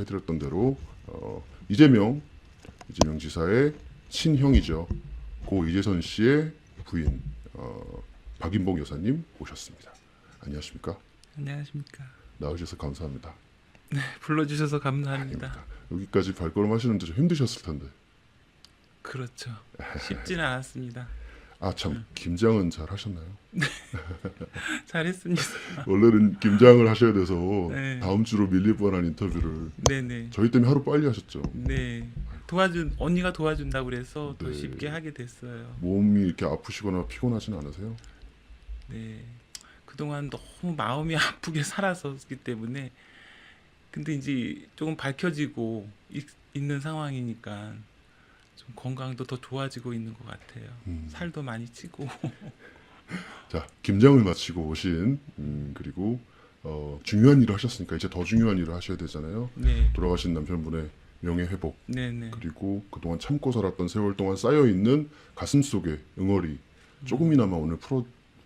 해드렸던 대로 이재명 지사의 친형이죠. 고 이재선 씨의 부인 박인봉 여사님 오셨습니다. 안녕하십니까? 안녕하십니까. 나와주셔서 감사합니다. 네, 불러주셔서 감사합니다. 아닙니다. 여기까지 발걸음하시는데 좀 힘드셨을 텐데. 그렇죠. 쉽지는 않았습니다. 아 참 김장은 잘 하셨나요? 잘했습니다. 원래는 김장을 하셔야 돼서 네. 다음 주로 밀릴 뻔한 인터뷰를 네네. 저희 때문에 하루 빨리 하셨죠. 네. 언니가 도와준다고 그래서 더 네. 쉽게 하게 됐어요. 몸이 이렇게 아프시거나 피곤하진 않으세요? 네. 그동안 너무 마음이 아프게 살았었기 때문에 근데 이제 조금 밝혀지고 있는 상황이니까 좀 건강도 더 좋아지고 있는 것 같아요. 살도 많이 찌고. 자 김장을 마치고 오신 그리고 중요한 일을 하셨으니까 이제 더 중요한 일을 하셔야 되잖아요. 네. 돌아가신 남편분의 명예 회복 네네. 그리고 그동안 참고 살았던 세월 동안 쌓여 있는 가슴 속의 응어리 조금이나마 오늘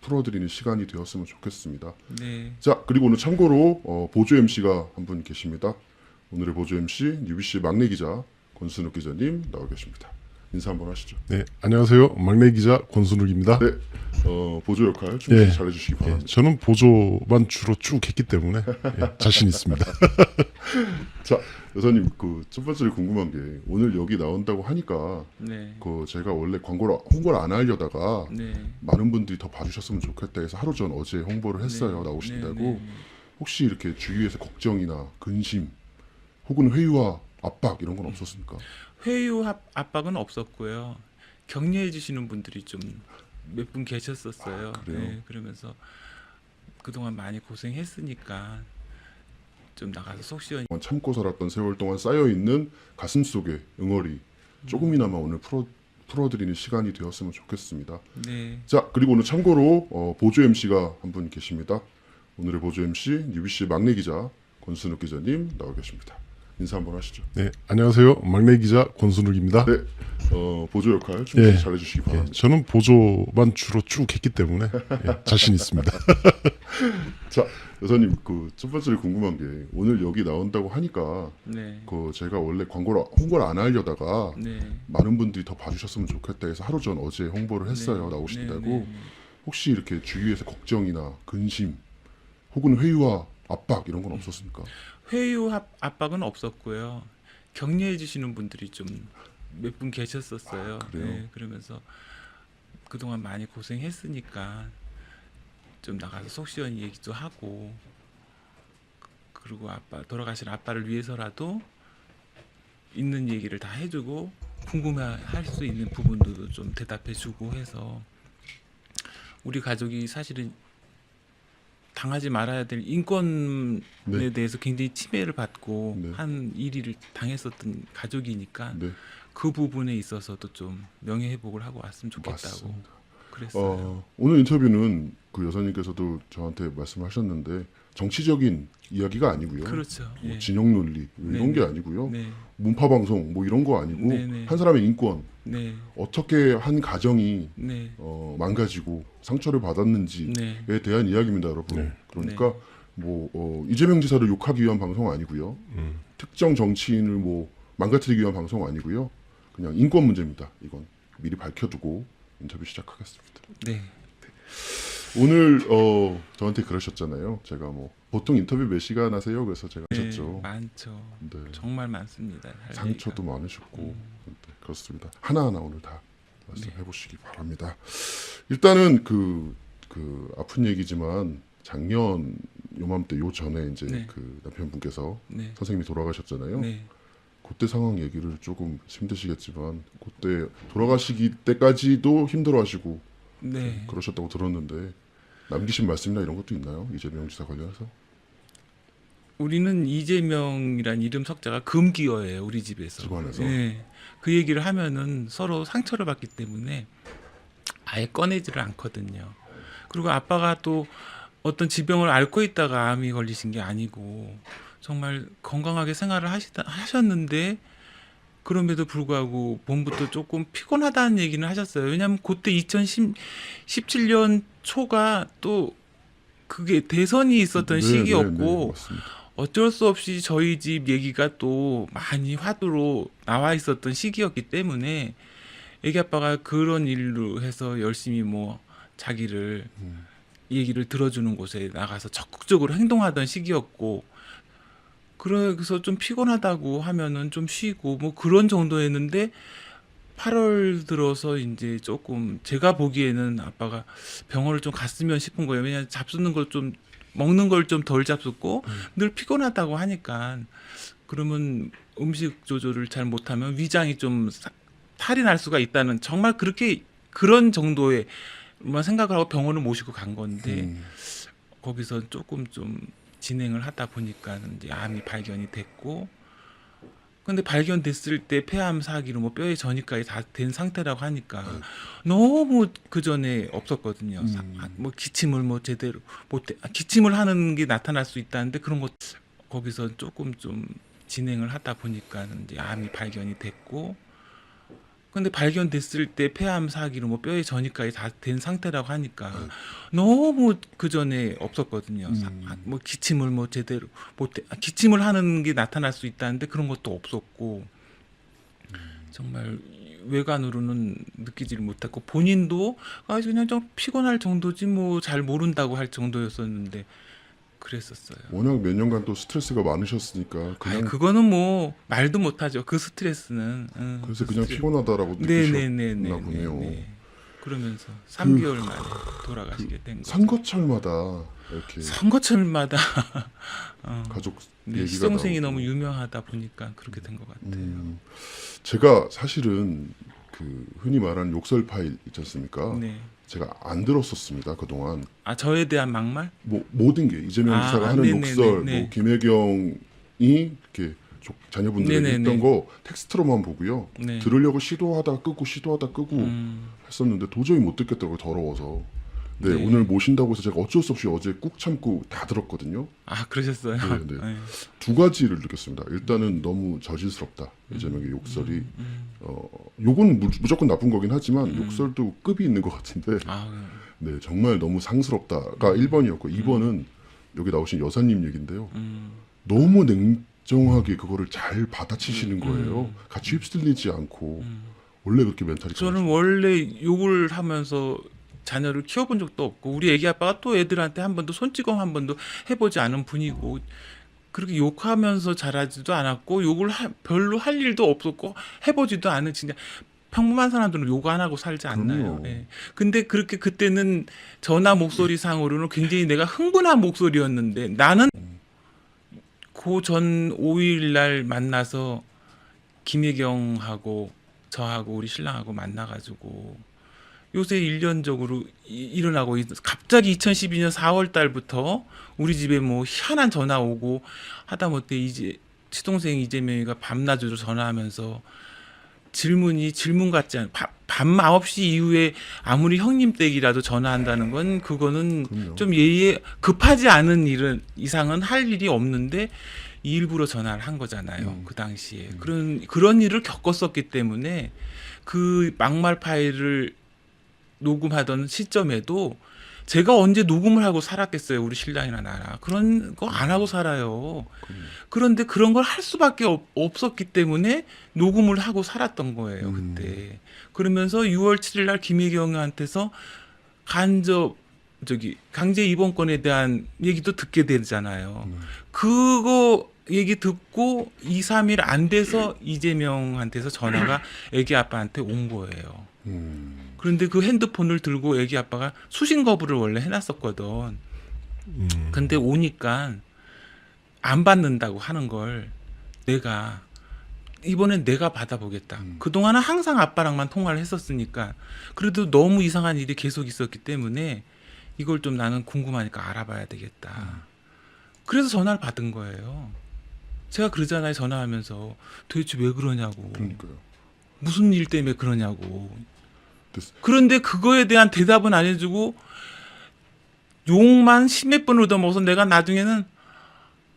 풀어드리는 시간이 되었으면 좋겠습니다. 네. 자 그리고 오늘 참고로 보조 MC가 한 분 계십니다. 오늘의 보조 MC UBC 막내 기자 권순욱 기자님 나와 계십니다. 인사 한번 하시죠. 네, 안녕하세요. 막내 기자 권순욱입니다. 네, 보조 역할 충실히 예. 잘해주시기 바랍니다. 저는 보조만 주로 쭉 했기 때문에 자신 있습니다. 자, 여사님 그 첫 번째로 궁금한 게 오늘 여기 나온다고 하니까 네. 그 제가 원래 홍보를 안 하려다가 네. 많은 분들이 더 봐주셨으면 좋겠다 해서 하루 전 어제 홍보를 했어요. 네. 나오신다고. 네. 혹시 이렇게 주위에서 걱정이나 근심 혹은 회유와 압박 이런 건 없었습니까? 회유 압박은 없었고요. 격려해 주시는 분들이 좀 몇 분 계셨었어요. 아, 그래요? 네, 그러면서 그동안 많이 고생했으니까 좀 나가서 속 시원히. 참고 살았던 세월 동안 쌓여 있는 가슴 속의 응어리 조금이나마 오늘 풀어드리는 시간이 되었으면 좋겠습니다. 네. 자 그리고 오늘 참고로 보조 MC가 한 분 계십니다. 오늘의 보조 MC UBC 막내 기자 권순욱 기자님 나와 계십니다. 인사 한번 하시죠. 네, 안녕하세요. 막내 기자 권순욱입니다. 네, 보조 역할 충실히 예. 잘해주시기 바랍니다. 저는 보조만 주로 쭉 했기 때문에 자신 있습니다. 자, 여사님 그 첫 번째로 궁금한 게 오늘 여기 나온다고 하니까 네. 그 제가 원래 홍보를 안 하려다가 네. 많은 분들이 더 봐주셨으면 좋겠다 해서 하루 전 어제 홍보를 했어요. 네. 나오신다고. 네. 혹시 이렇게 주위에서 걱정이나 근심 혹은 회유와 압박 이런 건 없었습니까? 회유 압박은 없었고요. 격려해 주시는 분들이 좀 몇 분 계셨었어요. 아, 그래요? 네, 그러면서 그동안 많이 고생했으니까 좀 나가서 속 시원히 얘기도 하고 그리고 돌아가신 아빠를 위해서라도 있는 얘기를 다 해주고 궁금해할 수 있는 부분도 좀 대답해주고 해서 우리 가족이 사실은 당하지 말아야 될 인권에 네. 대해서 굉장히 침해를 받고 네. 한 일위를 당했었던 가족이니까 네, 그 부분에 있어서도 좀 명예 회복을 하고 왔으면 좋겠다고 맞습니다. 그랬어요. 오늘 인터뷰는 그 여사님께서도 저한테 말씀하셨는데 정치적인 이야기가 아니고요. 그렇죠. 뭐 예. 진영 논리 뭐 이런 네, 게 네. 아니고요. 네, 문파 방송 뭐 이런 거 아니고 네, 네. 한 사람의 인권 네, 어떻게 한 가정이 네, 망가지고 상처를 받았는지에 네, 대한 이야기입니다, 여러분. 네. 그러니까 뭐 이재명 지사를 욕하기 위한 방송 아니고요. 특정 정치인을 뭐 망가뜨리기 위한 방송 아니고요. 그냥 인권 문제입니다. 이건 미리 밝혀두고 인터뷰 시작하겠습니다. 네. 오늘 저한테 그러셨잖아요. 제가 뭐 보통 인터뷰 몇 시간 하세요? 그래서 제가 네, 하셨죠. 많죠. 네. 정말 많습니다. 할 상처도 얘기가. 많으셨고 네, 그렇습니다. 하나하나 오늘 다 말씀해 보시기 바랍니다. 일단은 그 아픈 얘기지만 작년 요맘때 요 전에 이제 네. 그 남편분께서 네, 선생님이 돌아가셨잖아요. 네, 그때 상황 얘기를 조금 힘드시겠지만 그때 돌아가시기 때까지도 힘들어하시고 네. 그러셨다고 들었는데 남기신 말씀이나 이런 것도 있나요? 이재명 지사 관련해서? 우리는 이재명이란 이름 석자가 금기어예요. 우리 집에서. 집안에서? 네. 그 얘기를 하면은 서로 상처를 받기 때문에 아예 꺼내지를 않거든요. 그리고 아빠가 또 어떤 지병을 앓고 있다가 암이 걸리신 게 아니고 정말 건강하게 생활을 하셨는데 그럼에도 불구하고 봄부터 조금 피곤하다는 얘기는 하셨어요. 왜냐하면 그때 2017년 초가 또 그게 대선이 있었던 네, 시기였고 네, 네, 맞습니다. 어쩔 수 없이 저희 집 얘기가 또 많이 화두로 나와 있었던 시기였기 때문에 애기 아빠가 그런 일로 해서 열심히 뭐 자기를 얘기를 들어주는 곳에 나가서 적극적으로 행동하던 시기였고, 그래서 좀 피곤하다고 하면은 좀 쉬고 뭐 그런 정도였는데 8월 들어서 이제 조금 제가 보기에는 아빠가 병원을 좀 갔으면 싶은 거예요. 왜냐하면 잡수는 걸 좀 먹는 걸 좀 덜 잡숫고 늘 피곤하다고 하니까, 그러면 음식 조절을 잘 못하면 위장이 좀 탈이 날 수가 있다는, 정말 그렇게 그런 정도의만 생각을 하고 병원을 모시고 간 건데 거기서 조금 좀 진행을 하다 보니까 이제 암이 발견이 됐고, 근데 발견됐을 때 폐암 사기로 뭐 뼈에 전이까지 다 된 상태라고 하니까 너무 그 전에 없었거든요. 뭐 기침을 뭐 제대로 기침을 하는 게 나타날 수 있다는데 그런 것, 거기서 조금 좀 진행을 하다 보니까 이제 암이 발견이 됐고, 근데 발견됐을 때 폐암 사기로 뭐 뼈에 전이까지 다 된 상태라고 하니까 너무 그 전에 없었거든요. 뭐 기침을 뭐 제대로 기침을 하는 게 나타날 수 있다는데 그런 것도 없었고, 정말 외관으로는 느끼지를 못했고, 본인도 아 그냥 좀 피곤할 정도지 뭐 잘 모른다고 할 정도였었는데 그랬었어요. 워낙 몇 년간 또 스트레스가 많으셨으니까 그냥 그거는 뭐 말도 못하죠. 그 스트레스는. 그래서 그 그냥 스트레스. 피곤하다라고 느끼셨나 보네요. 네네네네. 그러면서 3개월 만에 돌아가시게 된 거죠. 선거철마다 이렇게 선거철마다 가족 네, 얘기가 시동생이 나오고. 너무 유명하다 보니까 그렇게 된 것 같아요. 제가 사실은 그 흔히 말하는 욕설 파일 있지 않습니까? 네. 제가 안 들었었습니다 그동안. 아 저에 대한 막말? 뭐 모든 게 이재명 아, 지사가 하는 네네네, 욕설, 네. 뭐 김혜경이 이렇게 자녀분들에게 네네네. 했던 거 텍스트로만 보고요. 네. 들으려고 시도하다 끄고 음, 했었는데 도저히 못 듣겠더라고요. 더러워서. 네, 네. 오늘 모신다고 해서 제가 어쩔 수 없이 어제 꾹 참고 다 들었거든요. 아 그러셨어요? 네, 네. 네. 두 가지를 느꼈습니다. 일단은 너무 저질스럽다. 이재명의 욕설이. 욕은 무조건 나쁜 거긴 하지만 욕설도 급이 있는 것 같은데 아, 네, 정말 너무 상스럽다가 1번이었고 2번은 여기 나오신 여사님 얘긴데요. 너무 냉정하게 그거를 잘 받아치시는 거예요. 같이 휩쓸리지 않고. 원래 그렇게 멘탈이 저는 원래 욕을 하면서 자녀를 키워본 적도 없고, 우리 애기 아빠가 또 애들한테 한 번도 손찌검 한 번도 해보지 않은 분이고, 그렇게 욕하면서 자라지도 않았고 욕을 별로 할 일도 없었고 해보지도 않은, 진짜 평범한 사람들은 욕 안 하고 살지 않나요? 그럼요. 예. 근데 그렇게 그때는 전화 목소리 상으로는 굉장히 내가 흥분한 목소리였는데, 나는 그 전 5일 날 만나서 김혜경하고 저하고 우리 신랑하고 만나가지고 요새 일련적으로 일어나고 갑자기 2012년 4월 달부터 우리 집에 뭐 희한한 전화 오고 하다못해 이제 시동생 이재명이가 밤낮으로 전화하면서 질문 같지 않은, 밤 9시 이후에 아무리 형님 댁이라도 전화한다는 건 그거는 그럼요. 좀 예의에 급하지 않은 일은 이상은 할 일이 없는데 일부러 전화를 한 거잖아요. 그 당시에 그런 일을 겪었었기 때문에 그 막말 파일을 녹음하던 시점에도 제가 언제 녹음을 하고 살았겠어요, 우리 신랑이나 나라. 그런 거 안 하고 살아요. 그런데 그런 걸 할 수밖에 없었기 때문에 녹음을 하고 살았던 거예요, 그때. 그러면서 6월 7일 날 김혜경한테서 강제 입원권에 대한 얘기도 듣게 되잖아요. 그거 얘기 듣고 2, 3일 안 돼서 이재명한테서 전화가 애기 아빠한테 온 거예요. 그런데 그 핸드폰을 들고 애기 아빠가 수신 거부를 원래 해놨었거든. 근데 오니까 안 받는다고 하는 걸 이번엔 내가 받아보겠다. 그동안은 항상 아빠랑만 통화를 했었으니까, 그래도 너무 이상한 일이 계속 있었기 때문에 이걸 좀 나는 궁금하니까 알아봐야 되겠다. 그래서 전화를 받은 거예요. 제가 그러잖아요, 전화하면서. 도대체 왜 그러냐고. 그러니까요. 무슨 일 때문에 그러냐고. 됐- 그런데 그거에 대한 대답은 안 해주고 욕만 십몇 번을 얻어먹어서 내가 나중에는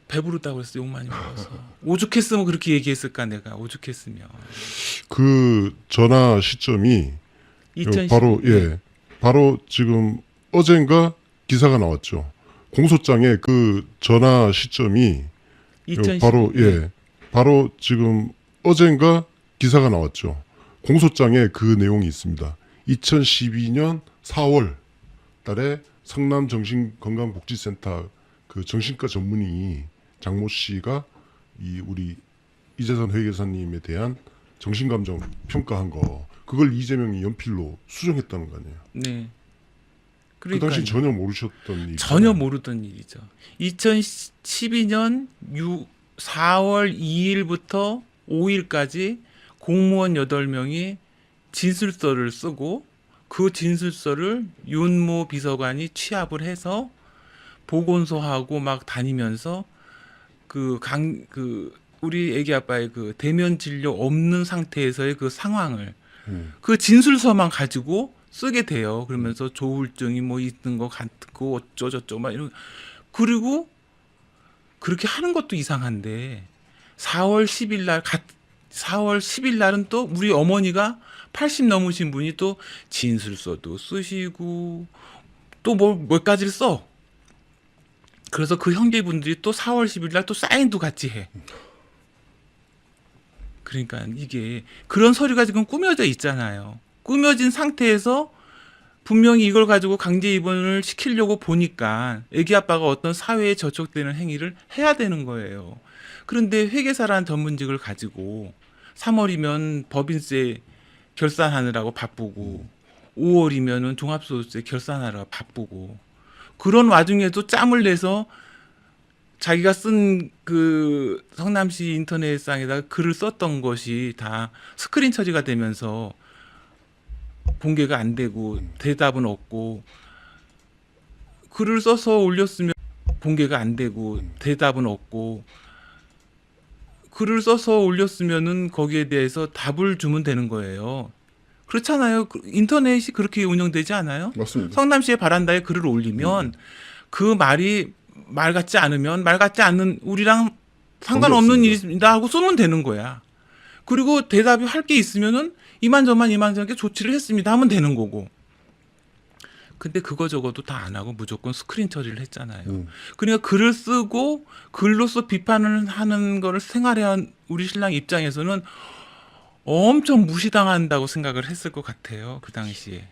배부르다고 그랬어. 욕 많이 먹어서. 오죽했으면 그렇게 얘기했을까, 내가. 오죽했으면. 그 전화 시점이 2012. 바로 지금 어젠가 기사가 나왔죠. 공소장에 그 전화 시점이 바로 바로 지금 어젠가 기사가 나왔죠. 공소장에 그 내용이 있습니다. 2012년 4월 달에 성남 정신건강복지센터 그 정신과 전문의 장모 씨가 우리 이재선 회계사님에 대한 정신감정 평가한 거 그걸 이재명이 연필로 수정했다는 거 아니에요. 네. 그 당시 전혀 모르셨던 일. 전혀 모르던 일이죠. 2012년 4월 2일부터 5일까지 공무원 8명이 진술서를 쓰고 그 진술서를 윤모 비서관이 취합을 해서 보건소하고 막 다니면서 우리 애기 아빠의 그 대면 진료 없는 상태에서의 그 상황을 그 진술서만 가지고 쓰게 돼요. 그러면서 조울증이 뭐 있는 거 같고 어쩌저쩌 막 이런. 그리고 그렇게 하는 것도 이상한데 4월 10일 날은 또 우리 어머니가 80 넘으신 분이 또 진술서도 쓰시고 또 몇 가지를 써. 그래서 그 형제분들이 또 4월 10일 날 또 사인도 같이 해. 그러니까 이게 그런 서류가 지금 꾸며져 있잖아요. 꾸며진 상태에서 분명히 이걸 가지고 강제 입원을 시키려고 보니까 애기 아빠가 어떤 사회에 저촉되는 행위를 해야 되는 거예요. 그런데 회계사라는 전문직을 가지고 3월이면 법인세 결산하느라고 바쁘고 5월이면은 종합소득세 결산하느라 바쁘고 그런 와중에도 짬을 내서 자기가 쓴 그 성남시 인터넷상에다가 글을 썼던 것이 다 스크린 처리가 되면서 공개가 안 되고 대답은 없고 글을 써서 올렸으면 공개가 안 되고 대답은 없고 글을 써서 올렸으면은 거기에 대해서 답을 주면 되는 거예요. 그렇잖아요. 인터넷이 그렇게 운영되지 않아요? 맞습니다. 성남시의 바란다에 글을 올리면 그 말이 말 같지 않은 우리랑 상관없는 일입니다 하고 쏘면 되는 거야. 그리고 대답이 할 게 있으면은 이만저만 조치를 했습니다 하면 되는 거고. 근데 그거 적어도 다 안 하고 무조건 스크린 처리를 했잖아요. 그러니까 글을 쓰고 글로써 비판을 하는 거를 생활해온 우리 신랑 입장에서는 엄청 무시당한다고 생각을 했을 것 같아요. 그 당시에.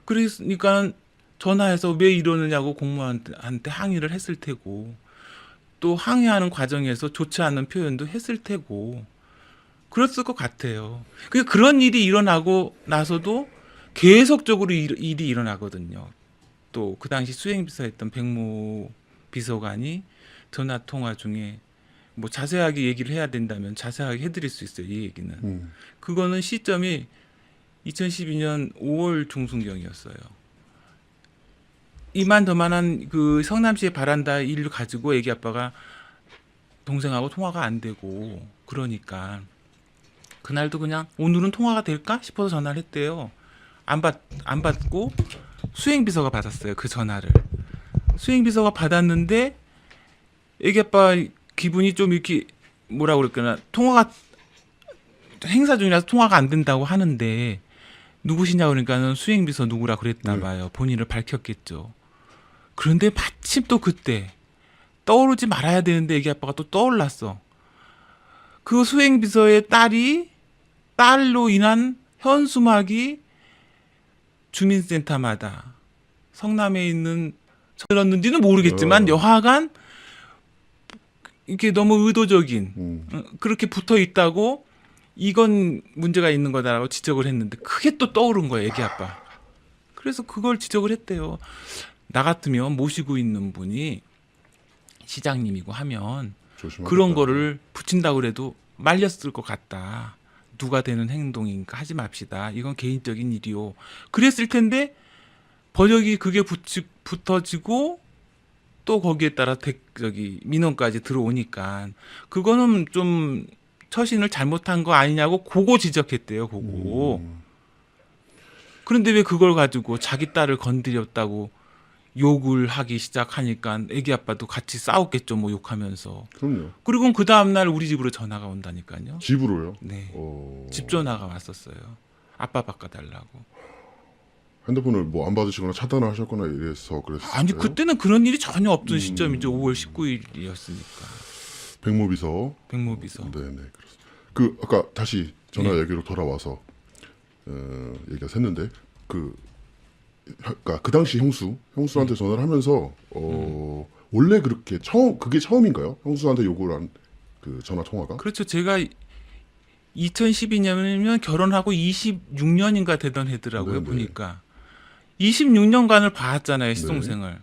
그러니까 전화해서 왜 이러느냐고 공무원한테 항의를 했을 테고 또 항의하는 과정에서 좋지 않은 표현도 했을 테고 그랬을 것 같아요. 그런 일이 일어나고 나서도 계속적으로 일이 일어나거든요. 또 그 당시 수행비서였던 백모 비서관이 전화 통화 중에 뭐 자세하게 얘기를 해야 된다면 자세하게 해드릴 수 있어요. 이 얘기는. 그거는 시점이 2012년 5월 중순경이었어요. 이만저만한 그 성남시의 바란다 일을 가지고 애기 아빠가 동생하고 통화가 안 되고 그러니까 그날도 그냥 오늘은 통화가 될까 싶어서 전화를 했대요. 안 받고 수행비서가 받았어요. 그 전화를. 수행비서가 받았는데 애기 아빠 기분이 좀 이렇게 뭐라 그럴까나 통화가 행사 중이라서 통화가 안 된다고 하는데 누구시냐 그러니까는 수행비서 누구라 그랬나 봐요. 본인을 밝혔겠죠. 그런데 마침 또 그때 떠오르지 말아야 되는데 애기 아빠가 또 떠올랐어. 그 수행비서의 딸로 인한 현수막이 주민센터마다 성남에 있는 들었는지는 모르겠지만 여하간 이게 너무 의도적인 그렇게 붙어 있다고 이건 문제가 있는 거다라고 지적을 했는데 그게 또 떠오른 거예요. 애기 아빠. 그래서 그걸 지적을 했대요. 나 같으면 모시고 있는 분이 시장님이고 하면 조심하겠다. 그런 거를 붙인다고 그래도 말렸을 것 같다. 누가 되는 행동이니까 하지 맙시다. 이건 개인적인 일이요. 그랬을 텐데 번역이 그게 붙어지고 또 거기에 따라 민원까지 들어오니까 그거는 좀 처신을 잘못한 거 아니냐고 그거 지적했대요. 그거. 그런데 왜 그걸 가지고 자기 딸을 건드렸다고 욕을 하기 시작하니까 애기 아빠도 같이 싸웠겠죠. 뭐 욕하면서. 그럼요. 그리고 그 다음날 우리 집으로 전화가 온다니까요. 집으로요? 네. 집 전화가 왔었어요. 아빠 바꿔달라고. 핸드폰을 뭐 안 받으시거나 차단을 하셨거나 이래서 그랬어요. 아니 그때는 그런 일이 전혀 없던 시점이죠. 5월 19일이었으니까. 백모비서. 백모비서. 네네 그렇습니다. 그 아까 다시 전화 네. 얘기로 돌아와서 얘기가 샜는데 그러니까 그 당시 형수한테 전화를 하면서 원래 그렇게 그게 처음인가요? 형수한테 요구를 한 그 전화 통화가? 그렇죠. 제가 2012년이면 결혼하고 26년인가 되던 해더라고요. 네네. 보니까 26년간을 봐왔잖아요. 시동생을.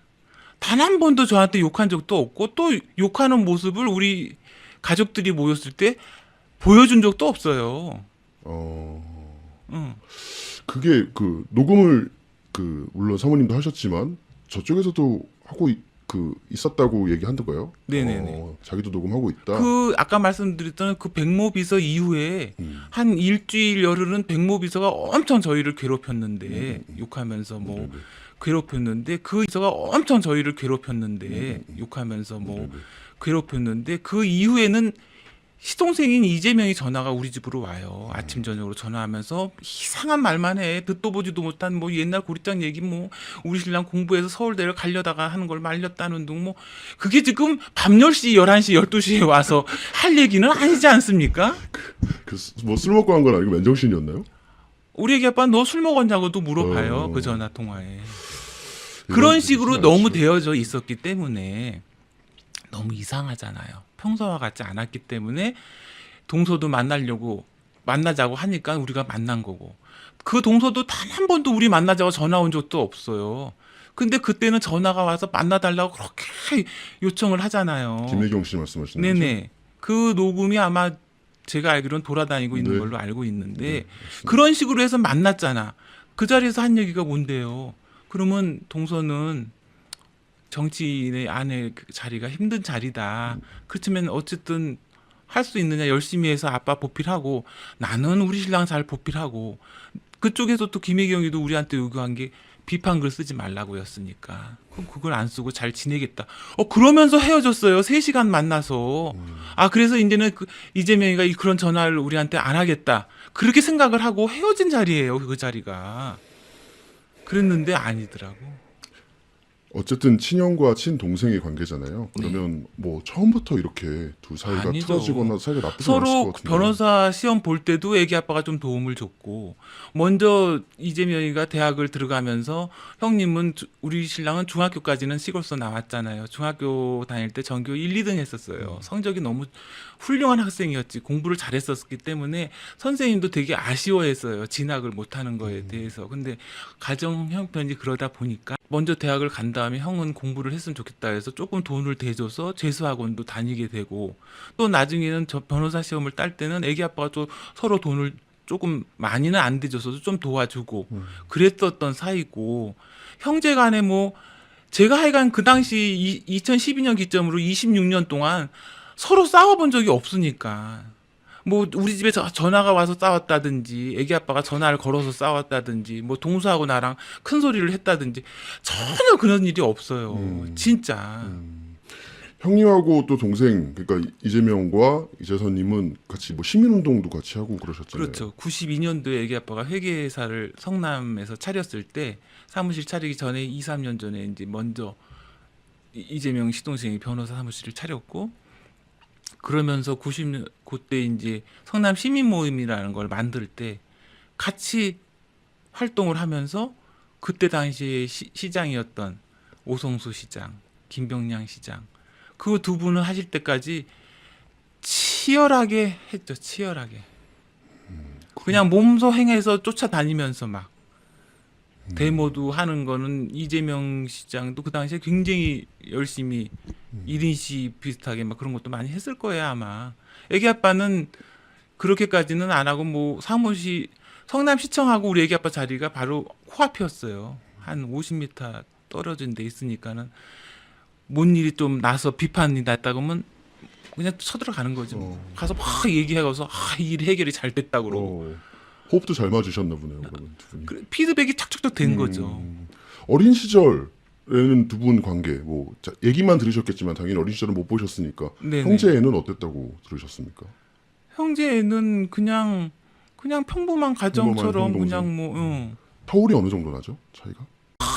단 한 번도 저한테 욕한 적도 없고 또 욕하는 모습을 우리 가족들이 모였을 때 보여준 적도 없어요. 응. 그게 그 녹음을 물론 사모님도 하셨지만 저쪽에서도 하고 있었다고 얘기한다고요? 네네네. 자기도 녹음하고 있다. 그 아까 말씀드렸던 그 백모비서 이후에 한 일주일 열흘은 백모비서가 엄청 저희를 괴롭혔는데 욕하면서 뭐 네네. 괴롭혔는데 그 비서가 엄청 저희를 괴롭혔는데 욕하면서 뭐 네네. 괴롭혔는데 그 이후에는 시동생인 이재명이 전화가 우리 집으로 와요. 아침 저녁으로 전화하면서 이상한 말만 해. 듣도 보지도 못한 뭐 옛날 고리장 얘기 뭐 우리 신랑 공부해서 서울대를 가려다가 하는 걸 말렸다는 둥 뭐 그게 지금 밤 10시, 11시, 12시에 와서 할 얘기는 아니지 않습니까? 뭐 술 먹고 한 건 아니고 맨정신이었나요? 우리 애기 아빠 너 술 먹었냐고도 물어봐요. 그 전화 통화에. 그런 식으로 너무 되어져 있었기 때문에 너무 이상하잖아요. 평소와 같지 않았기 때문에 동서도 만나자고 하니까 우리가 만난 거고 그 동서도 단 한 번도 우리 만나자고 전화 온 적도 없어요. 근데 그때는 전화가 와서 만나달라고 그렇게 요청을 하잖아요. 김혜경 씨 말씀하시는 거죠? 네네. 그 녹음이 아마 제가 알기로는 돌아다니고 있는 네. 걸로 알고 있는데 네, 그런 식으로 해서 만났잖아. 그 자리에서 한 얘기가 뭔데요? 그러면 동서는 정치인의 안에 그 자리가 힘든 자리다. 그렇지만 어쨌든 할 수 있느냐 열심히 해서 아빠 보필하고 나는 우리 신랑 잘 보필하고 그쪽에서 또 김혜경이도 우리한테 요구한 게 비판글 쓰지 말라고였으니까 그럼 그걸 안 쓰고 잘 지내겠다. 그러면서 헤어졌어요. 3시간 만나서. 그래서 이제는 이재명이가 그런 전화를 우리한테 안 하겠다. 그렇게 생각을 하고 헤어진 자리예요. 그 자리가. 그랬는데 아니더라고. 어쨌든 친형과 친동생의 관계잖아요. 그러면 뭐 처음부터 이렇게 두 사이가 아니죠. 틀어지거나 사이가 나쁘지 않았을 것 서로 같은데. 변호사 시험 볼 때도 애기 아빠가 좀 도움을 줬고 먼저 이재명이가 대학을 들어가면서 형님은 우리 신랑은 중학교까지는 시골서 나왔잖아요. 중학교 다닐 때 전교 1, 2등 했었어요. 성적이 너무 훌륭한 학생이었지. 공부를 잘했었기 때문에 선생님도 되게 아쉬워했어요. 진학을 못하는 거에 대해서. 근데 가정 형편이 그러다 보니까 먼저 대학을 간 다음에 형은 공부를 했으면 좋겠다 해서 조금 돈을 대줘서 재수학원도 다니게 되고 또 나중에는 저 변호사 시험을 딸 때는 애기 아빠가 또 서로 돈을 조금 많이는 안 대줘서도 좀 도와주고 그랬었던 사이고 형제간에 뭐 제가 하여간 그 당시 2012년 기점으로 26년 동안 서로 싸워본 적이 없으니까 뭐 우리 집에 전화가 와서 싸웠다든지 애기 아빠가 전화를 걸어서 싸웠다든지 뭐 동서하고 나랑 큰 소리를 했다든지 전혀 그런 일이 없어요. 진짜. 형님하고 또 동생 그러니까 이재명과 이재선님은 같이 뭐 시민운동도 같이 하고 그러셨잖아요. 그렇죠. 92년도에 애기 아빠가 회계사를 성남에서 차렸을 때 사무실 차리기 전에 2, 3년 전에 이제 먼저 이재명 시동생이 변호사 사무실을 차렸고 그러면서 90년 그때 이제 성남 시민 모임이라는 걸 만들 때 같이 활동을 하면서 그때 당시에 시장이었던 오성수 시장, 김병량 시장 그 두 분을 하실 때까지 치열하게 했죠. 치열하게. 그냥 몸소 행해서 쫓아다니면서 막 데모도 하는 거는 이재명 시장도 그 당시에 굉장히 열심히 1인 시 비슷하게 막 그런 것도 많이 했을 거예요 아마. 애기 아빠는 그렇게까지는 안 하고 뭐 사무실 성남시청하고 우리 애기 아빠 자리가 바로 코앞이었어요. 한 50m 떨어진 데 있으니까는 뭔 일이 좀 나서 비판이 났다 그러면 그냥 쳐들어가는 거죠. 가서 막 얘기해가서 이 일 해결이 잘 됐다 그러고 호흡도 잘 맞으셨나 보네요. 그러면 두 분이. 피드백이 탁탁탁 된 거죠. 어린 시절에는 두 분 관계 뭐 얘기만 들으셨겠지만 당연히 어린 시절은 못 보셨으니까 네네. 형제애는 어땠다고 들으셨습니까? 형제는 그냥 평범한 가정처럼 평범한 그냥 뭐 터울이 어느 정도 나죠? 차이가?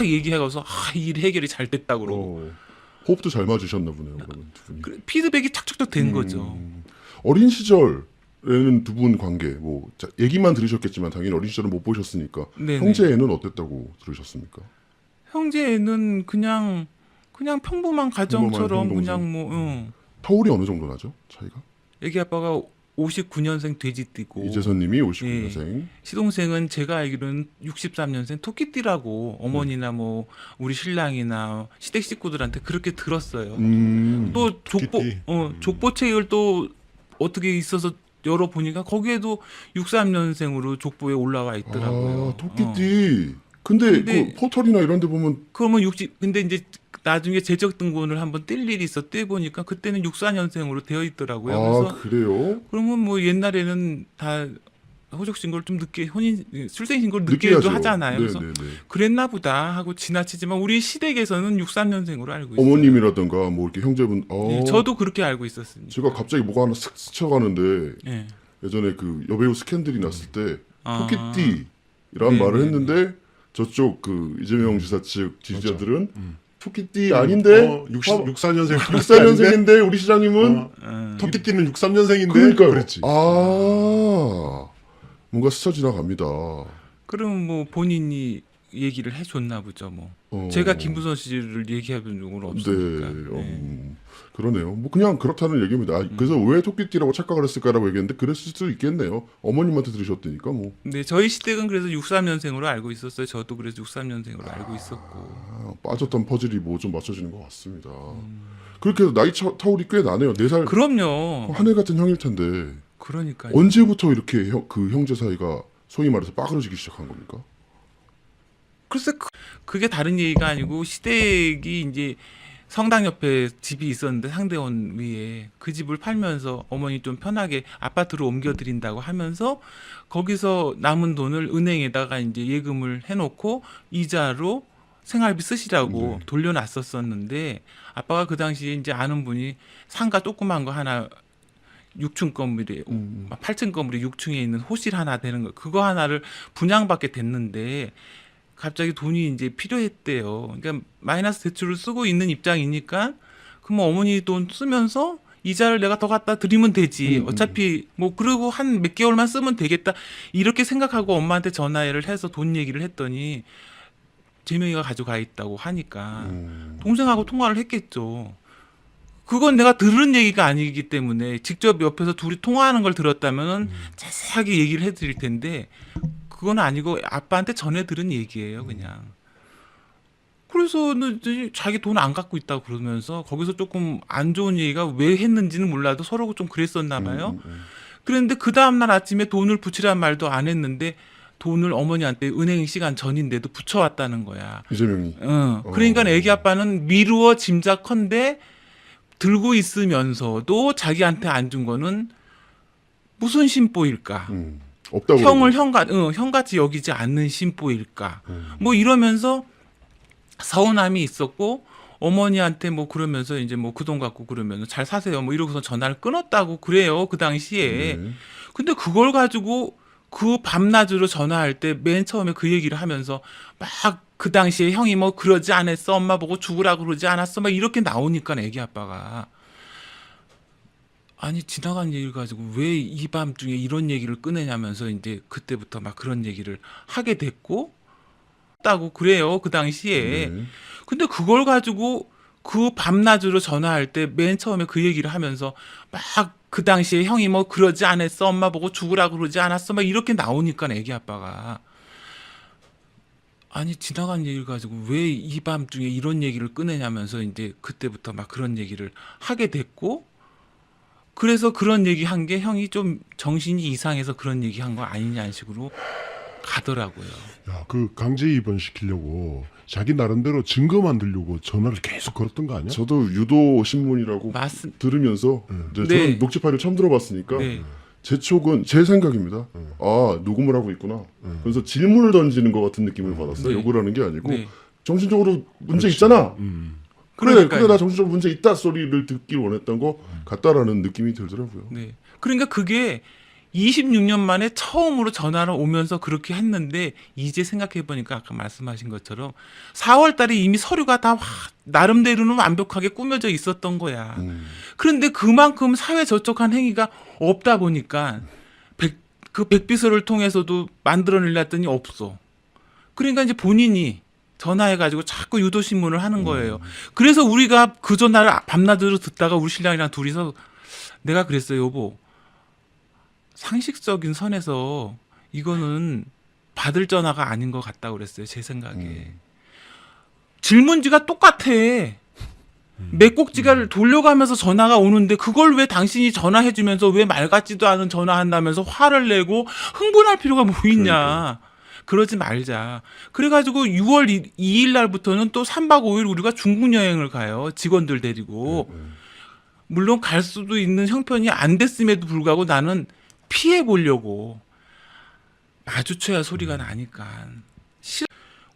얘기해가서 이 일 해결이 잘 됐다 그러고 호흡도 잘 맞으셨나 보네요. 그러면 두 분이. 피드백이 착착착 된 거죠. 어린 시절에는 두 분 관계 뭐 자, 얘기만 들으셨겠지만 당연히 어린 시절은 못 보셨으니까 네네. 형제애는 어땠다고 들으셨습니까? 형제는 그냥 평범한 가정처럼 평범한 그냥 뭐 터울이 어느 정도 나죠? 차이가? 애기 아빠가 59년생 돼지띠고 이재선님이 59년생. 시동생은 제가 알기로는 63년생 토끼띠라고 어머니나 뭐 우리 신랑이나 시댁 식구들한테 그렇게 들었어요. 또 토끼띠. 족보책을 또 어떻게 있어서 열어보니까 거기에도 63년생으로 족보에 올라와 있더라고요. 아, 토끼띠. 근데 그 포털이나 이런 데 보면 그러면 근데 이제 나중에 재적 등본을 한번 뗄 일이 있어 떼보니까 그때는 64년생으로 되어 있더라고요. 아, 그래서 그래요? 그러면 뭐 옛날에는 다 호적 신고를 좀 늦게 출생 신고를 늦게 늦게도 하죠. 하잖아요. 그래서 네네네. 그랬나 보다 하고 지나치지만 우리 시댁에서는 63년생으로 알고 있어요. 어머님이라든가 뭐 이렇게 형제분 예, 저도 그렇게 알고 있었습니다. 제가 갑자기 뭐가 하나 슥 스쳐가는데 예. 예전에 그 여배우 스캔들이 났을 때 아. 토끼띠라는 말을 네네네. 했는데 저쪽 그 이재명 지사 측 지지자들은 토끼띠 아닌데 64년생 64년생인데 우리 시장님은 토끼띠는 63년생인데 그러니까요. 그랬지. 아 뭔가 스쳐 지나갑니다. 그럼 뭐 본인이 얘기를 해줬나 보죠. 뭐 제가 김부선 씨를 얘기해본 적은 없으니까. 네, 그러네요. 뭐 그냥 그렇다는 얘기입니다. 그래서 왜 토끼띠라고 착각을 했을까라고 얘기했는데 그랬을 수도 있겠네요. 어머님한테 들으셨다니까 뭐. 네, 저희 시댁은 그래서 63년생으로 알고 있었어요. 저도 그래서 63년생으로 알고 있었고. 아, 빠졌던 퍼즐이 뭐 좀 맞춰지는 것 같습니다. 그렇게 해서 나이 타울이 꽤 나네요. 4살 그럼요. 한 해 같은 형일 텐데 그러니까요. 언제부터 이렇게 그 형제 사이가 소위 말해서 빠그러지기 시작한 겁니까? 글쎄 그게 다른 얘기가 아니고 시댁이 이제 성당 옆에 집이 있었는데 상대원 위에 그 집을 팔면서 어머니 좀 편하게 아파트로 옮겨드린다고 하면서 거기서 남은 돈을 은행에다가 이제 예금을 해놓고 이자로 생활비 쓰시라고 돌려놨었었는데 아빠가 그 당시에 이제 아는 분이 상가 조그만 거 하나 6층 건물에 8층 건물에 6층에 있는 호실 하나 되는 거 그거 하나를 분양받게 됐는데 갑자기 돈이 이제 필요했대요. 그러니까 마이너스 대출을 쓰고 있는 입장이니까 그럼 어머니 돈 쓰면서 이자를 내가 더 갖다 드리면 되지. 어차피 뭐 그러고 한 몇 개월만 쓰면 되겠다. 이렇게 생각하고 엄마한테 전화를 해서 돈 얘기를 했더니 재명이가 가져가 있다고 하니까 동생하고 통화를 했겠죠. 그건 내가 들은 얘기가 아니기 때문에 직접 옆에서 둘이 통화하는 걸 들었다면 자세하게 얘기를 해드릴 텐데 그건 아니고 아빠한테 전해 들은 얘기예요, 그냥. 그래서는 이제 자기 돈 안 갖고 있다고 그러면서 거기서 조금 안 좋은 얘기가 왜 했는지는 몰라도 서로 좀 그랬었나 봐요. 그런데 그 다음날 아침에 돈을 붙이란 말도 안 했는데 돈을 어머니한테 은행 시간 전인데도 붙여왔다는 거야. 이재명이. 그러니까 애기 아빠는 미루어 짐작컨대 들고 있으면서도 자기한테 안 준 거는 무슨 심보일까? 없다고. 형을 형같이 여기지 않는 심보일까? 뭐 이러면서 서운함이 있었고 어머니한테 뭐 그러면서 이제 뭐 그 돈 갖고 그러면 잘 사세요. 뭐 이러고서 전화를 끊었다고 그래요. 그 당시에. 근데 그걸 가지고 그 밤낮으로 전화할 때 맨 처음에 그 얘기를 하면서 막 그 당시에 형이 뭐 그러지 않았어. 엄마 보고 죽으라고 그러지 않았어. 막 이렇게 나오니까 애기 아빠가 아니 지나간 얘기를 가지고 왜 이 밤중에 이런 얘기를 꺼내냐면서 이제 그때부터 막 그런 얘기를 하게 됐고 다고 그래요. 그 당시에. 근데 그걸 가지고 그 밤낮으로 전화할 때 맨 처음에 그 얘기를 하면서 막 그 당시에 형이 뭐 그러지 않았어. 엄마 보고 죽으라고 그러지 않았어. 막 이렇게 나오니까 애기 아빠가 아니 지나간 얘기를 가지고 왜 이 밤중에 이런 얘기를 꺼내냐면서 이제 그때부터 막 그런 얘기를 하게 됐고 그래서 그런 얘기 한 게 형이 좀 정신이 이상해서 그런 얘기 한 거 아니냐는 식으로 가더라고요. 야, 그 강제 입원시키려고 자기 나름대로 증거 만들려고 전화를 계속 걸었던 거 아니야? 저도 유도 신문이라고 들으면서 이제 저는 녹취 파일을 처음 들어봤으니까 제 촉은 제 생각입니다. 아 녹음을 하고 있구나. 그래서 질문을 던지는 것 같은 느낌을 받았어요. 욕을 하는 게 아니고 정신적으로 문제 있잖아. 그래 나 정신적으로 문제 있다 소리를 듣길 원했던 거 같다라는 느낌이 들더라고요. 네. 그러니까 그게 26년 만에 처음으로 전화를 오면서 그렇게 했는데 이제 생각해 보니까 아까 말씀하신 것처럼 4월 달에 이미 서류가 다 나름대로는 완벽하게 꾸며져 있었던 거야. 그런데 그만큼 사회 저촉한 행위가 없다 보니까 그 백비서를 통해서도 만들어내려더니 없어. 그러니까 이제 본인이 전화해가지고 자꾸 유도신문을 하는 거예요. 그래서 우리가 그 전화를 밤낮으로 듣다가 우리 신랑이랑 둘이서 내가 그랬어요. 여보, 상식적인 선에서 이거는 받을 전화가 아닌 것 같다고 그랬어요. 제 생각에. 질문지가 똑같아. 몇 꼭지가를 돌려가면서 전화가 오는데 그걸 왜 당신이 전화해주면서 왜 말 같지도 않은 전화한다면서 화를 내고 흥분할 필요가 뭐 있냐. 그러지 말자. 그래가지고 6월 2일 날부터는 또 3박 5일 우리가 중국 여행을 가요. 직원들 데리고. 물론 갈 수도 있는 형편이 안 됐음에도 불구하고 나는 피해 보려고. 마주쳐야 소리가 나니까.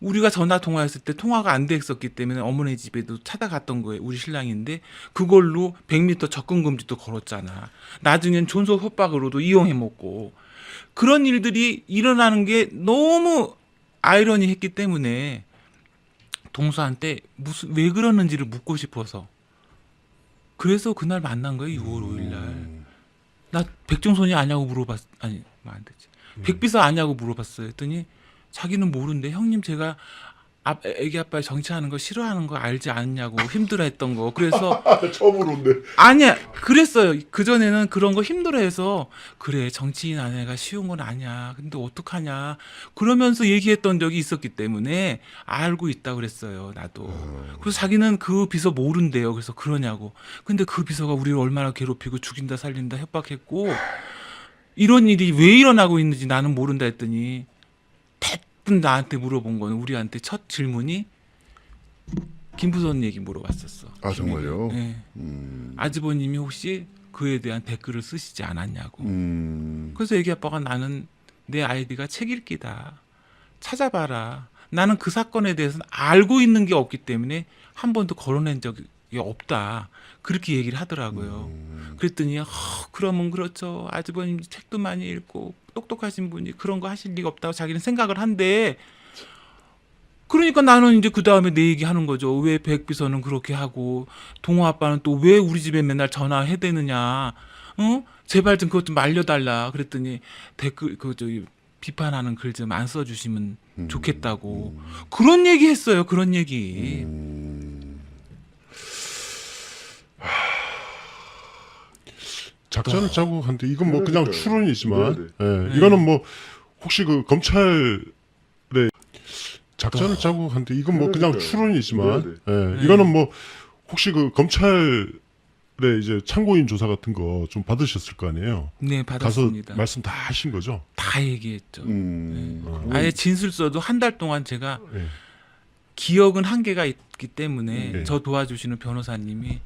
우리가 전화 통화했을 때 통화가 안 됐었기 때문에 어머니 집에도 찾아갔던 거예요. 우리 신랑인데 그걸로 100m 접근 금지도 걸었잖아. 나중엔 존속 협박으로도 이용해 먹고. 그런 일들이 일어나는 게 너무 아이러니했기 때문에 동서한테 왜 그러는지를 묻고 싶어서. 그래서 그날 만난 거예요. 6월 5일 날. 나 백종손이 아냐고 아니, 뭐 안 되지. 백비서 아냐고 물어봤어요. 했더니 자기는 모른대. 형님 제가 애기 아빠 정치하는 거 싫어하는 거 알지 않냐고 힘들어했던 거. 그래서 처음으로 온대. 아니야 그랬어요. 그 전에는 그런 거 힘들어해서 그래 정치인 아내가 쉬운 건 아니야. 근데 어떡하냐 그러면서 얘기했던 적이 있었기 때문에 알고 있다 그랬어요. 나도. 그래서 자기는 그 비서 모른대요. 그래서 그러냐고. 근데 그 비서가 우리를 얼마나 괴롭히고 죽인다 살린다 협박했고 이런 일이 왜 일어나고 있는지 나는 모른다 했더니 대뜸 나한테 물어본 거는 우리한테 첫 질문이 김부선 얘기 물어봤었어. 아 정말요? 네. 아주버님이 혹시 그에 대한 댓글을 쓰시지 않았냐고. 그래서 애기 아빠가 나는 내 아이디가 책 읽기다. 찾아봐라. 나는 그 사건에 대해서는 알고 있는 게 없기 때문에 한 번도 거론한 적이 없다. 그렇게 얘기를 하더라고요. 그랬더니 그러면 그렇죠. 아주버님 책도 많이 읽고 똑똑하신 분이 그런 거 하실 리가 없다고 자기는 생각을 한대. 그러니까 나는 이제 그 다음에 내 얘기 하는 거죠. 왜 백비서는 그렇게 하고 동호 아빠는 또 왜 우리 집에 맨날 전화해대느냐. 제발 좀 그것 좀 말려달라. 그랬더니 댓글 저기 비판하는 글 좀 안 써주시면 좋겠다고. 그런 얘기 했어요. 그런 얘기. 작전을 짜고 한데 이건 뭐 그냥 그러니까요. 추론이지만 네네. 이거는 뭐 혹시 그 검찰의 작전을 짜고 한데 이건 뭐 그냥 그러니까요. 추론이지만 네. 이거는 뭐 혹시 그 검찰의 이제 참고인 조사 같은 거 좀 받으셨을 거 아니에요. 네, 가서 받았습니다. 말씀 다 하신 거죠. 다 얘기했죠. 아예 진술서도 한 달 동안 제가 예. 기억은 한계가 있기 때문에 네. 저 도와주시는 변호사님이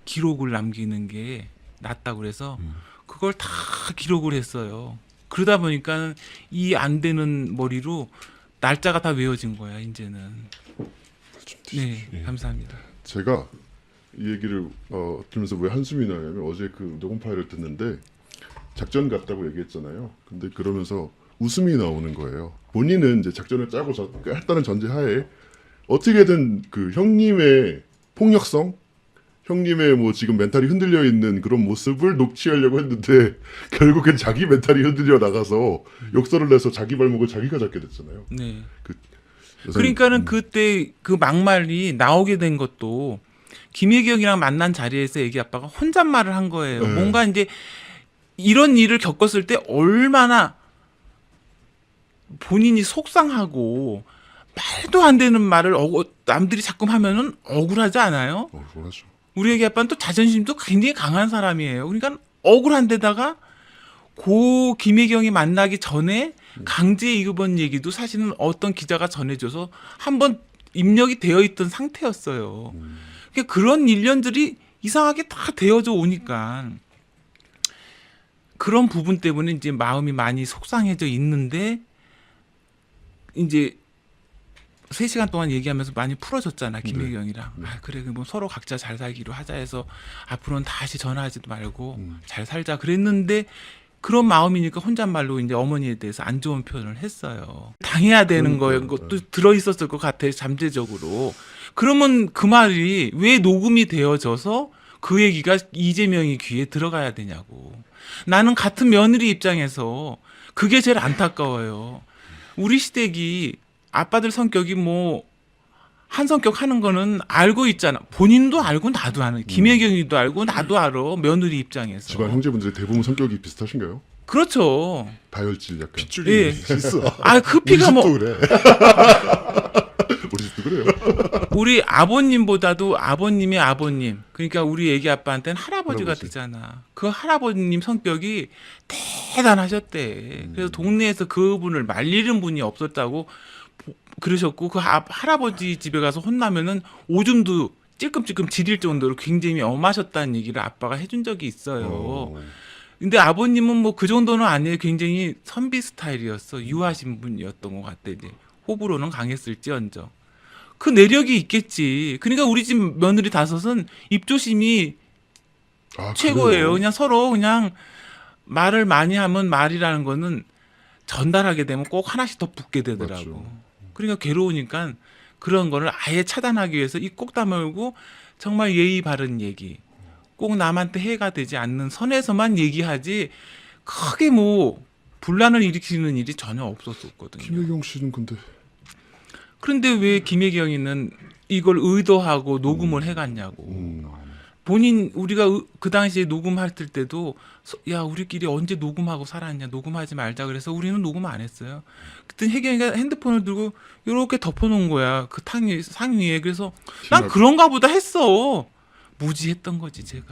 기록을 남기는 게 낫다고 그래서 그걸 다 기록을 했어요. 그러다 보니까 이 안 되는 머리로 날짜가 다 외워진 거야 이제는. 네, 감사합니다. 제가 이 얘기를 들으면서 왜 한숨이 나냐면 어제 그 녹음 파일을 듣는데 작전 같다고 얘기했잖아요. 근데 그러면서 웃음이 나오는 거예요. 본인은 이제 작전을 짜고 했다는 전제하에 어떻게든 그 형님의 폭력성, 형님의 뭐 지금 멘탈이 흔들려 있는 그런 모습을 녹취하려고 했는데 결국엔 자기 멘탈이 흔들려 나가서 욕설을 내서 자기 발목을 자기가 잡게 됐잖아요. 네. 여사님, 그러니까는 그때 그 막말이 나오게 된 것도 김혜경이랑 만난 자리에서 애기 아빠가 혼잣말을 한 거예요. 네. 뭔가 이제 이런 일을 겪었을 때 얼마나 본인이 속상하고 말도 안 되는 말을 남들이 자꾸 하면은 억울하지 않아요? 그러죠. 우리 애기 아빠는 또 자존심도 굉장히 강한 사람이에요. 그러니까 억울한 데다가 고 김혜경이 만나기 전에 강제 이급원 얘기도 사실은 어떤 기자가 전해줘서 한번 입력이 되어 있던 상태였어요. 그러니까 그런 일련들이 이상하게 다 되어져 오니까 그런 부분 때문에 이제 마음이 많이 속상해져 있는데 이제 3시간 동안 얘기하면서 많이 풀어졌잖아 김혜경이랑. 아 그래 뭐 서로 각자 잘 살기로 하자 해서 앞으로는 다시 전화하지도 말고 잘 살자 그랬는데 그런 마음이니까 혼잣말로 이제 어머니에 대해서 안 좋은 표현을 했어요. 당해야 되는 거에 것도 들어 있었을 것 같아요, 잠재적으로. 그러면 그 말이 왜 녹음이 되어져서 그 얘기가 이재명이 귀에 들어가야 되냐고. 나는 같은 며느리 입장에서 그게 제일 안타까워요. 우리 시댁이 아빠들 성격이 뭐 한 성격 하는 거는 알고 있잖아. 본인도 알고 나도 아는. 김혜경이도 알고 나도 알아. 며느리 입장에서. 집안 형제분들이 대부분 성격이 비슷하신가요? 그렇죠. 다혈질 약간. 핏줄이 예. 있어. 아, 그 우리 피가 뭐 집도 그래. 우리 집도 그래요. 우리 아버님보다도 아버님의 아버님. 그러니까 우리 애기 아빠한테는 할아버지가 할아버지. 되잖아. 그 할아버님 성격이 대단하셨대. 그래서 동네에서 그분을 말리는 분이 없었다고 그러셨고 그 할아버지 집에 가서 혼나면은 오줌도 찔끔찔끔 지릴 정도로 굉장히 엄하셨다는 얘기를 아빠가 해준 적이 있어요. 근데 아버님은 뭐 그 정도는 아니에요. 굉장히 선비 스타일이었어. 유하신 분이었던 것 같아. 이제 호불호는 강했을지언정. 그 내력이 있겠지. 그러니까 우리 집 며느리 다섯은 입조심이 아, 최고예요. 그래요? 그냥 서로 그냥 말을 많이 하면 말이라는 거는 전달하게 되면 꼭 하나씩 더 붙게 되더라고. 맞죠. 그러니까 괴로우니까 그런 거를 아예 차단하기 위해서 입 꼭 다물고 정말 예의 바른 얘기. 꼭 남한테 해가 되지 않는 선에서만 얘기하지 크게 뭐 분란을 일으키는 일이 전혀 없었거든요. 김혜경 씨는 근데 그런데 왜 김혜경이는 이걸 의도하고 녹음을 해갔냐고. 본인 우리가 그 당시에 녹음할 때도 야 우리끼리 언제 녹음하고 살았냐 녹음하지 말자 그래서 우리는 녹음 안 했어요. 그때 혜경이가 핸드폰을 들고 이렇게 덮어놓은 거야 그 상위에. 그래서 난 그런가 보다 했어. 무지했던 거지 제가.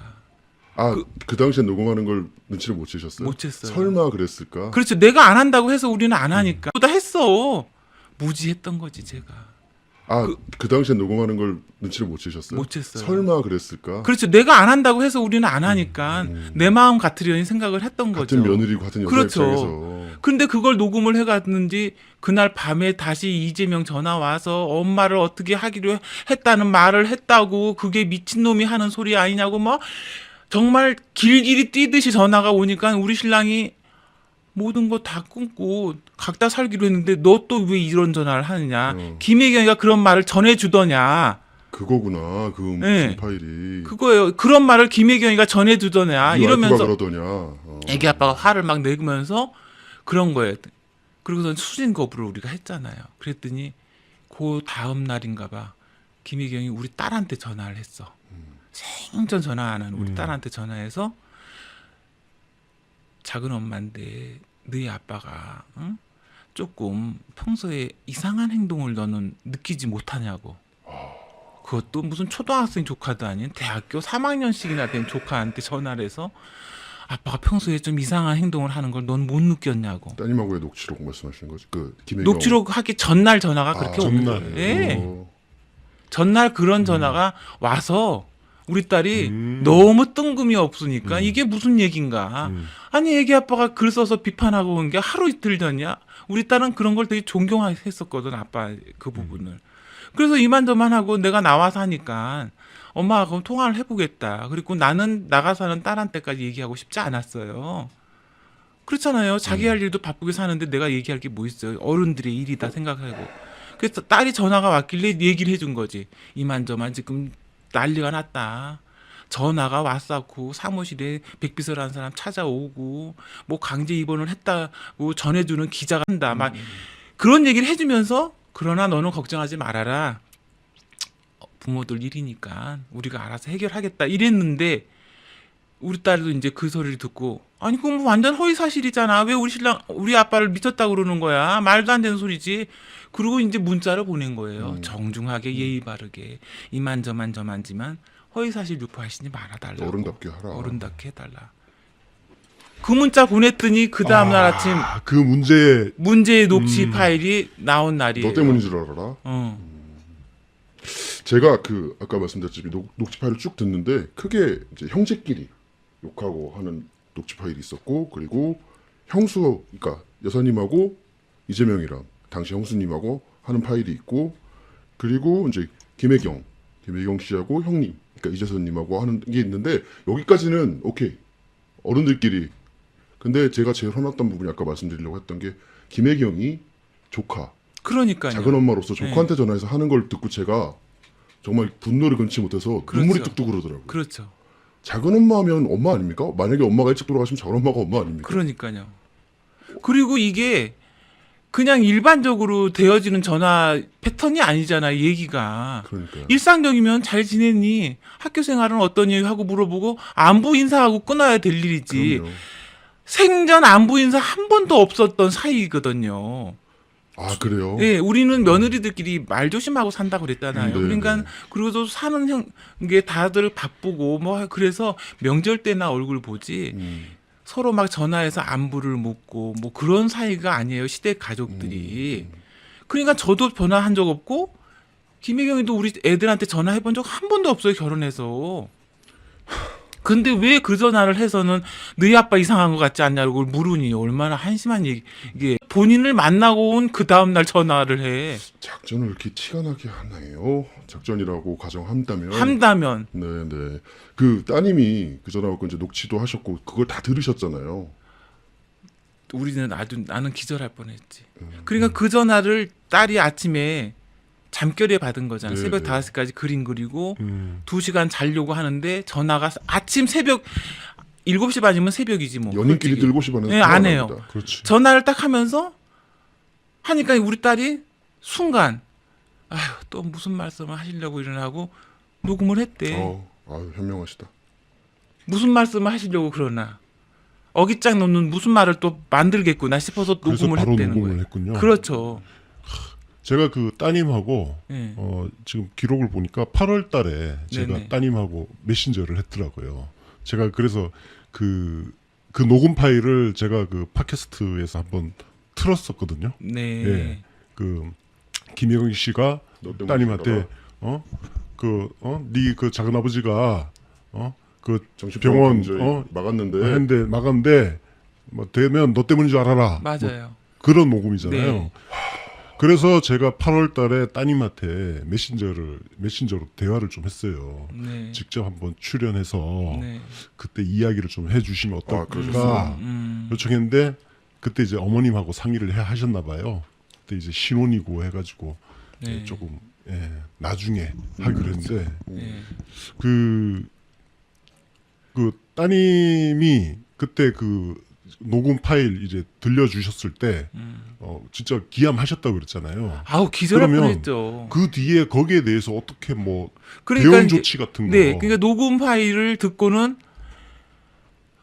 그 당시에 녹음하는 걸 눈치를 못 채셨어요? 못 챘어요. 설마 그랬을까? 그렇죠. 내가 안 한다고 해서 우리는 안 하니까 보다 했어. 무지했던 거지 제가. 그 당시에 녹음하는 걸 눈치를 못 채셨어요? 못 챘어요. 설마 그랬을까? 그렇죠. 내가 안 한다고 해서 우리는 안 하니까 내 마음 같으려니 생각을 했던 거죠. 같은 며느리고 같은 여자 그렇죠. 입장에서 근데 그걸 녹음을 해갔는지 그날 밤에 다시 이재명 전화 와서 엄마를 어떻게 하기로 했다는 말을 했다고 그게 미친놈이 하는 소리 아니냐고 뭐 정말 길길이 뛰듯이 전화가 오니까 우리 신랑이 모든 거 다 끊고 각자 살기로 했는데 너 또 왜 이런 전화를 하느냐. 김혜경이가 그런 말을 전해주더냐. 그거구나. 그 네. 파일이 그거예요. 그런 말을 김혜경이가 전해주더냐. 네 이러면서 와이프가 그러더냐. 애기 아빠가 화를 막 내면서 그런 거예요. 그리고선 수진 거부를 우리가 했잖아요. 그랬더니 그 다음 날인가 봐. 김혜경이 우리 딸한테 전화를 했어. 생전 전화 안 하는 우리 딸한테 전화해서 작은 엄마인데 너희 아빠가 응? 조금 평소에 이상한 행동을 너는 느끼지 못하냐고. 그것도 무슨 초등학생 조카도 아닌 대학교 3학년씩이나 된 조카한테 전화를 해서 아빠가 평소에 좀 이상한 행동을 하는 걸 넌 못 느꼈냐고. 따님하고의 녹취록 말씀하시는 거지? 그 김혜경 녹취록 하기 전날 전화가 그렇게 온 전날. 거예요. 예. 어, 전날 그런 전화가 와서 우리 딸이 너무 뜬금이 없으니까 이게 무슨 얘긴가. 아니 애기 아빠가 글 써서 비판하고 온 게 하루 이틀 전이야. 우리 딸은 그런 걸 되게 존경했었거든 아빠 그 부분을. 그래서 이만저만 하고 내가 나와서 하니까 엄마가 그럼 통화를 해보겠다. 그리고 나는 나가서 하는 딸한테까지 얘기하고 싶지 않았어요. 그렇잖아요. 자기 할 일도 바쁘게 사는데 내가 얘기할 게 뭐 있어요. 어른들의 일이다 생각하고. 그래서 딸이 전화가 왔길래 얘기를 해준 거지. 이만저만 지금 난리가 났다. 전화가 왔었고 사무실에 백비서라는 사람 찾아오고 뭐 강제 입원을 했다고 전해주는 기자가 한다. 막 그런 얘기를 해주면서 그러나 너는 걱정하지 말아라. 부모들 일이니까 우리가 알아서 해결하겠다 이랬는데 우리 딸도 이제 그 소리를 듣고 아니 그건 뭐 완전 허위 사실이잖아. 왜 우리 신랑 우리 아빠를 미쳤다고 그러는 거야. 말도 안 되는 소리지. 그리고 이제 문자를 보낸 거예요. 정중하게 예의 바르게 이만저만 저만지만 허위 사실 유포하시지 말아달라. 어른답게 하라. 어른답게 해달라. 그 문자 보냈더니 그 다음날 아침 그 문제의 문제의 녹취 파일이 나온 날이에요. 너 때문인 줄 알아라. 제가 그 아까 말씀드렸듯이 녹취 파일을 쭉 듣는데 크게 이제 형제끼리 욕하고 하는 녹취 파일이 있었고 그리고 형수 그러니까 여사님하고 이재명이랑 당시 형수님하고 하는 파일이 있고 그리고 이제 김혜경 씨하고 형님 그러니까 이재선님하고 하는 게 있는데 여기까지는 오케이 어른들끼리 근데 제가 제일 화났던 부분이 아까 말씀드리려고 했던 게 김혜경이 조카, 그러니까요. 작은 엄마로서 조카한테 전화해서 하는 걸 듣고 제가 정말 분노를 금치 못해서 그렇죠. 눈물이 뚝뚝 흐르더라고요. 그렇죠. 작은 엄마면 엄마 아닙니까? 만약에 엄마가 일찍 돌아가시면 작은 엄마가 엄마 아닙니까? 그러니까요. 그리고 이게 그냥 일반적으로 되어지는 전화 패턴이 아니잖아요, 얘기가. 그러니까요. 일상적이면 잘 지냈니? 학교 생활은 어떠니? 하고 물어보고 안부 인사하고 끊어야 될 일이지. 그럼요. 생전 안부 인사 한 번도 없었던 사이거든요. 아 그래요? 예, 우리는 며느리들끼리 말 조심하고 산다고 그랬잖아요. 네, 그러니까 네. 그리고도 사는 게 다들 바쁘고 뭐 그래서 명절 때나 얼굴 보지 서로 막 전화해서 안부를 묻고 뭐 그런 사이가 아니에요. 시댁 가족들이. 그러니까 저도 전화한 적 없고 김혜경이도 우리 애들한테 전화해 본 적 한 번도 없어요. 결혼해서. 근데 왜 그 전화를 해서는 너희 아빠 이상한 것 같지 않냐고 물으니 얼마나 한심한 얘기. 이게 본인을 만나고 온 그 다음날 전화를 해. 작전을 이렇게 티가 나게 하나요? 작전이라고 가정한다면. 한다면. 네네. 그 따님이 그 전화하고 이제 녹취도 하셨고 그걸 다 들으셨잖아요. 우리는 아주 나는 기절할 뻔했지. 그러니까 그 전화를 딸이 아침에 잠결에 받은 거잖아. 네, 새벽 네. 5시까지 그림 그리고 2시간 자려고 하는데 전화가 아침 새벽 7시 반이면 새벽이지 뭐. 연인끼리 솔직히. 들고 싶어는 네, 안 해요. 그렇지. 전화를 딱 하면서 하니까 우리 딸이 순간 아휴 또 무슨 말씀을 하시려고 일어나고 녹음을 했대. 아유 현명하시다. 무슨 말씀을 하시려고 그러나 어깃장 놓는 무슨 말을 또 만들겠구나 싶어서 그래서 녹음을 바로 했다는 녹음을 거예요. 했군요. 그렇죠. 제가 그 따님하고 예. 지금 기록을 보니까 8월 달에 제가 네네. 따님하고 메신저를 했더라고요. 제가 그래서 그 녹음 파일을 제가 그 팟캐스트에서 한번 틀었었거든요. 네. 예. 그 김혜경 씨가 너 때문에 따님한테 네 그 작은 아버지가 그 정신병원 병원 막았는데 했는데 마감인데 뭐 되면 너 때문인 줄 알아라. 뭐 맞아요. 그런 녹음이잖아요. 네. 그래서 제가 8월 달에 따님한테 메신저로 대화를 좀 했어요. 네. 직접 한번 출연해서 네. 그때 이야기를 좀 해주시면 어떨까 그러셨어요? 요청했는데 그때 이제 어머님하고 상의를 하셨나 봐요. 그때 이제 신혼이고 해가지고 네. 조금 나중에 하기로 했는데 네. 그 따님이 그때 그 녹음 파일 이제 들려주셨을 때 진짜 기함하셨다고 그랬잖아요. 아우 기절할 그러면 뻔했죠. 그 뒤에 거기에 대해서 어떻게 뭐 그러니까 대응 이제- 조치 같은 거. 네, 그러니까 녹음 파일을 듣고는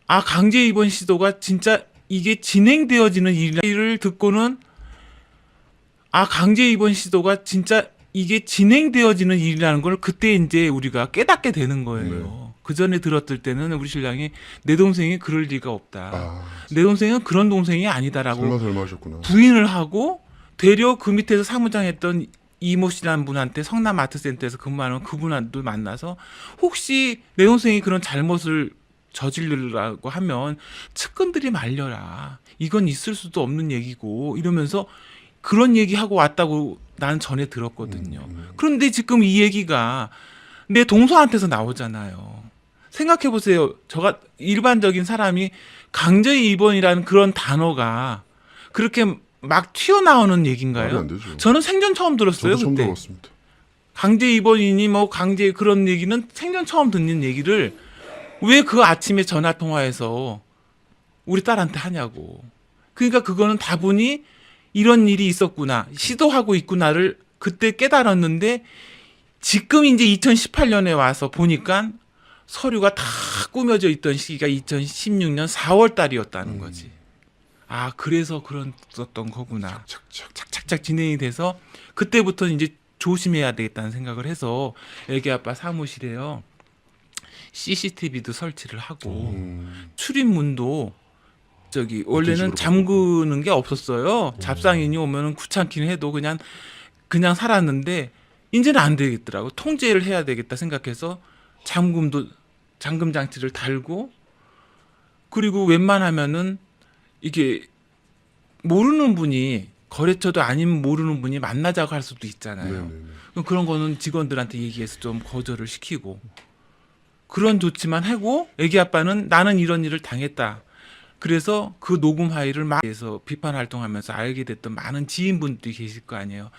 아 강제 입원 시도가 진짜 이게 진행되어지는 일을 듣고는 아 강제 입원 시도가 진짜 이게 진행되어지는 일이라는 걸 그때 이제 우리가 깨닫게 되는 거예요. 그 전에 들었을 때는 우리 신랑이 내 동생이 그럴 리가 없다. 아 내 동생은 그런 동생이 아니다라고 설마 하셨구나. 부인을 하고 되려 그 밑에서 사무장 했던 이모 씨라는 분한테 성남 아트센터에서 근무하는 그분도 만나서 혹시 내 동생이 그런 잘못을 저지르라고 하면 측근들이 말려라. 이건 있을 수도 없는 얘기고 이러면서 그런 얘기하고 왔다고 나는 전에 들었거든요. 그런데 지금 이 얘기가 내 동서한테서 나오잖아요. 생각해 보세요. 저가 일반적인 사람이 강제 입원이라는 그런 단어가 그렇게 막 튀어나오는 말이 얘기인가요? 안 되죠. 저는 생전 처음 들었어요. 저도 처음 그때 들어봤습니다. 강제 입원이니 뭐 강제 그런 얘기는 생전 처음 듣는 얘기를 왜 그 아침에 전화 통화해서 우리 딸한테 하냐고. 그러니까 그거는 다분히 이런 일이 있었구나, 시도하고 있구나를 그때 깨달았는데 지금 이제 2018년에 와서 보니까 서류가 다 꾸며져 있던 시기가 2016년 4월 달이었다는 거지. 아, 그래서 그랬었던 거구나. 착착착 진행이 돼서 그때부터 이제 조심해야 되겠다는 생각을 해서 애기 아빠 사무실에요. CCTV도 설치를 하고 출입문도 저기 원래는 식으로 잠그는 게 없었어요. 잡상인이 오면은 귀찮긴 해도 그냥 살았는데 이제는 안 되겠더라고. 통제를 해야 되겠다 생각해서 잠금 장치를 달고 그리고 웬만하면은 이게 모르는 분이 거래처도 아니면 모르는 분이 만나자고 할 수도 있잖아요. 네네네. 그럼 그런 거는 직원들한테 얘기해서 좀 거절을 시키고 그런 조치만 하고 애기 아빠는 나는 이런 일을 당했다. 그래서 그 녹음 파일을 막 해서 비판 활동하면서 알게 됐던 많은 지인분들이 계실 거 아니에요.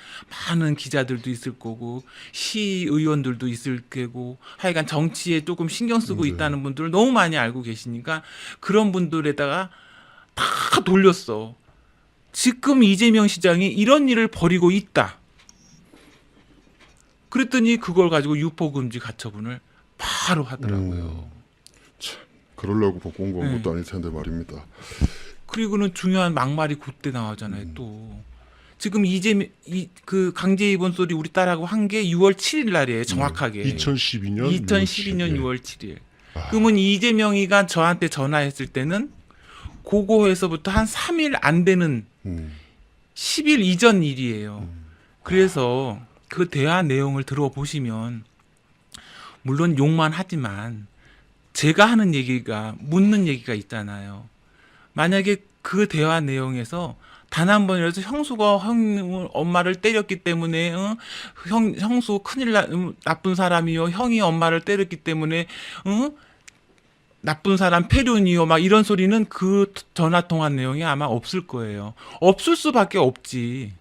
많은 기자들도 있을 거고 시의원들도 있을 거고 하여간 정치에 조금 신경 쓰고 네. 있다는 분들을 너무 많이 알고 계시니까 그런 분들에다가 다 돌렸어. 지금 이재명 시장이 이런 일을 벌이고 있다. 그랬더니 그걸 가지고 유포금지 가처분을 바로 하더라고요. 그러려고 복고 온 네. 것도 아닐 텐데 말입니다. 그리고는 중요한 막말이 그때 나오잖아요. 또 지금 이재명 그 강제 입원 소리 우리 딸하고 한 게 6월 7일 날이에요. 정확하게. 2012년 6월 7일. 그러면 이재명이가 저한테 전화했을 때는 고거에서부터 한 3일 안 되는 음. 10일 이전 일이에요. 그래서 그 대화 내용을 들어보시면 물론 욕만 하지만 제가 하는 얘기가 묻는 얘기가 있잖아요. 만약에 그 대화 내용에서 단 한 번이라도 형수가 엄마를 때렸기 때문에 형수 큰일 나쁜 사람이요. 형이 엄마를 때렸기 때문에 나쁜 사람 폐륜이요. 막 이런 소리는 그 전화 통화 내용이 아마 없을 거예요. 없을 수밖에 없지.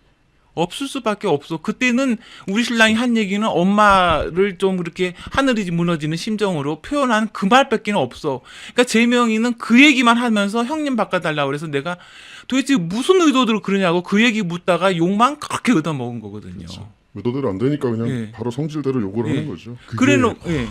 없을 수밖에 없어. 그때는 우리 신랑이 한 얘기는 엄마를 좀 그렇게 하늘이 무너지는 심정으로 표현한 그 말밖에 없어. 그러니까 제명이는 그 얘기만 하면서 형님 바꿔달라고 그래서 내가 도대체 무슨 의도로 그러냐고 그 얘기 묻다가 욕만 그렇게 얻어먹은 거거든요. 의도대로 안 되니까 그냥 예. 바로 성질대로 욕을 예. 하는 거죠. 예.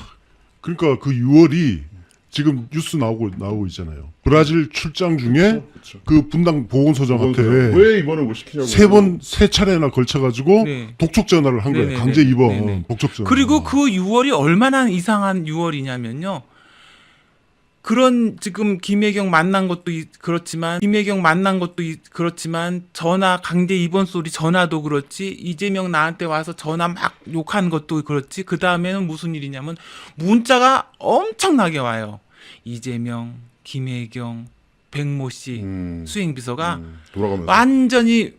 그러니까 그 6월이 지금 뉴스 나오고 있잖아요. 브라질 출장 중에 그렇죠. 그 분당 보건소장한테 왜 입원을 못 시키냐고. 세 차례나 걸쳐가지고 네. 독촉 전화를 한 거예요. 네네네. 강제 입원, 네네. 독촉 전화. 그리고 그 6월이 얼마나 이상한 6월이냐면요. 그런 지금 김혜경 만난 것도 그렇지만 전화 강제 입원 소리 전화도 그렇지 이재명 나한테 와서 전화 막 욕한 것도 그렇지 그 다음에는 무슨 일이냐면 문자가 엄청나게 와요. 이재명, 김혜경, 백모 씨 수행비서가 돌아가면서 완전히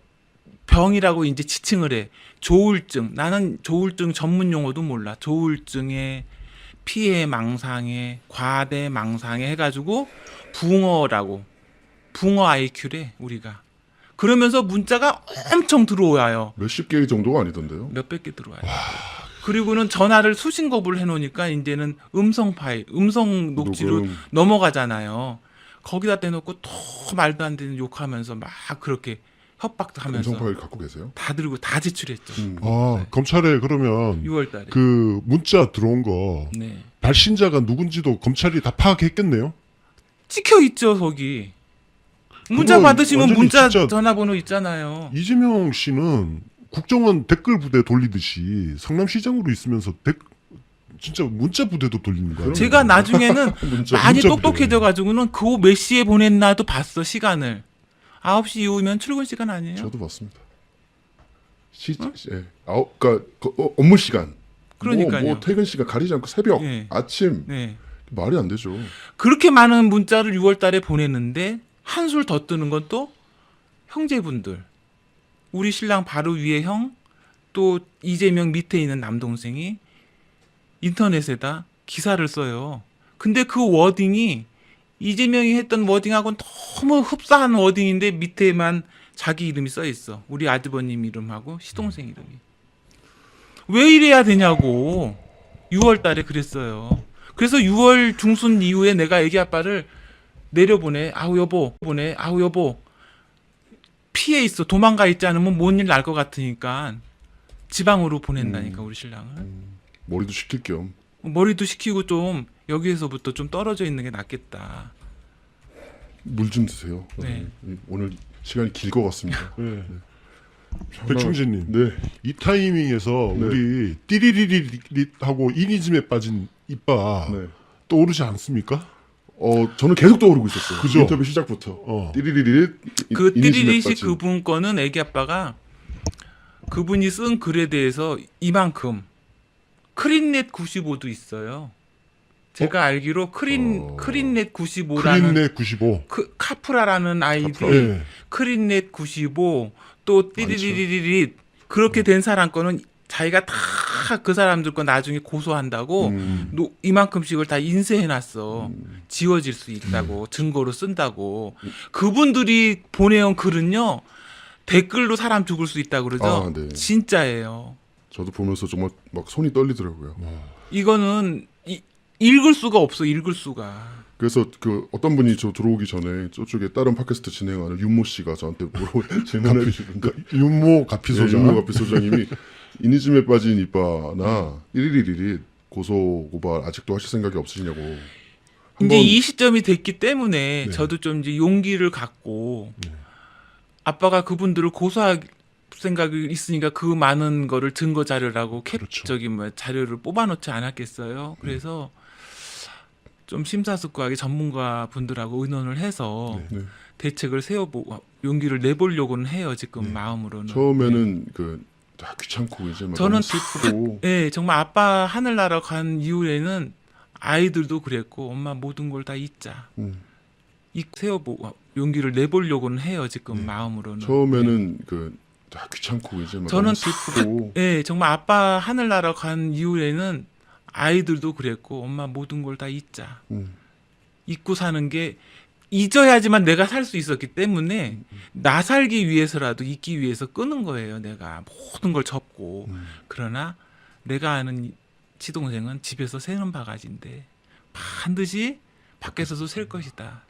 병이라고 이제 지칭을 해. 조울증. 나는 조울증 전문 용어도 몰라. 조울증에 피해 망상에 과대 망상에 해가지고 붕어라고 붕어 IQ래 우리가. 그러면서 문자가 엄청 들어와요. 몇십 개 정도가 아니던데요. 몇백 개 들어와요. 그리고는 전화를 수신kop을 해놓으니까 이제는 음성 파일, 음성 녹취로 녹음. 넘어가잖아요. 거기다 대놓고 또 말도 안 되는 욕하면서 막 그렇게 협박도 하면서 음성 파일 갖고 계세요? 다 들고 다 제출했죠. 검찰에 그러면 6월달에. 그 문자 들어온 거 네. 발신자가 누군지도 검찰이 다 파악했겠네요. 찍혀 있죠 거기. 문자 그거 받으시면 완전히 문자 진짜- 전화번호 있잖아요. 이재명 씨는 국정원 댓글 부대 돌리듯이 성남시장으로 있으면서 진짜 문자 부대도 돌리는 거예요. 제가 나중에는 문자. 많이 문자 똑똑해져 가지고는 그 몇 시에 보냈나도 봤어 시간을. 9시 이후면 출근 시간 아니에요? 저도 봤습니다. 예. 그러니까 업무 시간. 그러니까요. 뭐 퇴근 시간 가리지 않고 새벽, 예. 아침 네. 말이 안 되죠. 그렇게 많은 문자를 6월 달에 보냈는데 한술 더 뜨는 건 또 형제분들. 우리 신랑 바로 위에 형, 또 이재명 밑에 있는 남동생이 인터넷에다 기사를 써요. 근데 그 워딩이 이재명이 했던 워딩하고는 너무 흡사한 워딩인데 밑에만 자기 이름이 써 있어. 우리 아주버님 이름하고 시동생 이름이. 왜 이래야 되냐고. 6월 달에 그랬어요. 그래서 6월 중순 이후에 내가 애기 아빠를 내려보내. 아우 여보. 피해 있어. 도망가 있지 않으면 뭔 일 날 것 같으니까 지방으로 보낸다니까 우리 신랑을. 머리도 식힐 겸. 머리도 식히고 좀 여기에서부터 좀 떨어져 있는 게 낫겠다. 물 좀 드세요. 네. 오늘 시간이 길 것 같습니다. 네. 백충진님, 네. 이 타이밍에서 네. 우리 띠리리리 하고 이니즘에 빠진 이빠 네. 떠오르지 않습니까? 저는 계속 떠오르고 있었어요. 그죠? 인터뷰 시작부터. 띠리리리. 그 이니즘에 띠리리시 빠진. 그분 거는 애기 아빠가 그분이 쓴 글에 대해서 이만큼 크린넷 95도 있어요. 제가 알기로 크린넷 95라는 크린넷 95. 카프라라는 아이디 예. 크린넷 95 또 띠리리리리 그렇게 된 사람 거는 자기가 다 그 사람들 거 나중에 고소한다고 이만큼씩을 다 인쇄해놨어. 지워질 수 있다고 증거로 쓴다고. 그분들이 보내온 글은요 댓글로 사람 죽을 수 있다 그러죠. 아, 네. 진짜예요. 저도 보면서 정말 막 손이 떨리더라고요. 이거는 읽을 수가 없어. 읽을 수가. 그래서 그 어떤 분이 저 들어오기 전에 저쪽에 다른 팟캐스트 진행하는 윤모 씨가 저한테 질문해 주시는데 윤모 가피소장. 윤모 가피소장님이 이니즘에 빠진 이빠나 111 고소 고발 아직도 하실 생각이 없으시냐고. 이제 한번 이 시점이 됐기 때문에 네. 저도 좀 이제 용기를 갖고 아빠가 그분들을 고소할 생각이 있으니까 그 많은 거를 증거 자료라고 그렇죠. 저기 뭐 자료를 뽑아놓지 않았겠어요. 그래서 좀 심사숙고하게 전문가 분들하고 의논을 해서 네. 대책을 세워보고 용기를 내보려고는 해요. 지금 마음으로는. 처음에는 그 다 귀찮고 이제 막 저는 너무 슬프고 네, 정말 아빠 하늘나라 간 이후에는 아이들도 그랬고 엄마 모든 걸 다 잊자. 세워보고 용기를 내보려고는 해요. 지금 마음으로는. 처음에는 그 다 귀찮고 이제 막 저는 너무 슬프고 네, 정말 아빠 하늘나라 간 이후에는 아이들도 그랬고 엄마 모든 걸 다 잊자. 잊고 사는 게 잊어야지만 내가 살 수 있었기 때문에 나 살기 위해서라도 잊기 위해서 끄는 거예요. 내가 모든 걸 접고. 그러나 내가 아는 시동생은 집에서 새는 바가지인데 반드시 밖에서도 셀 것이다.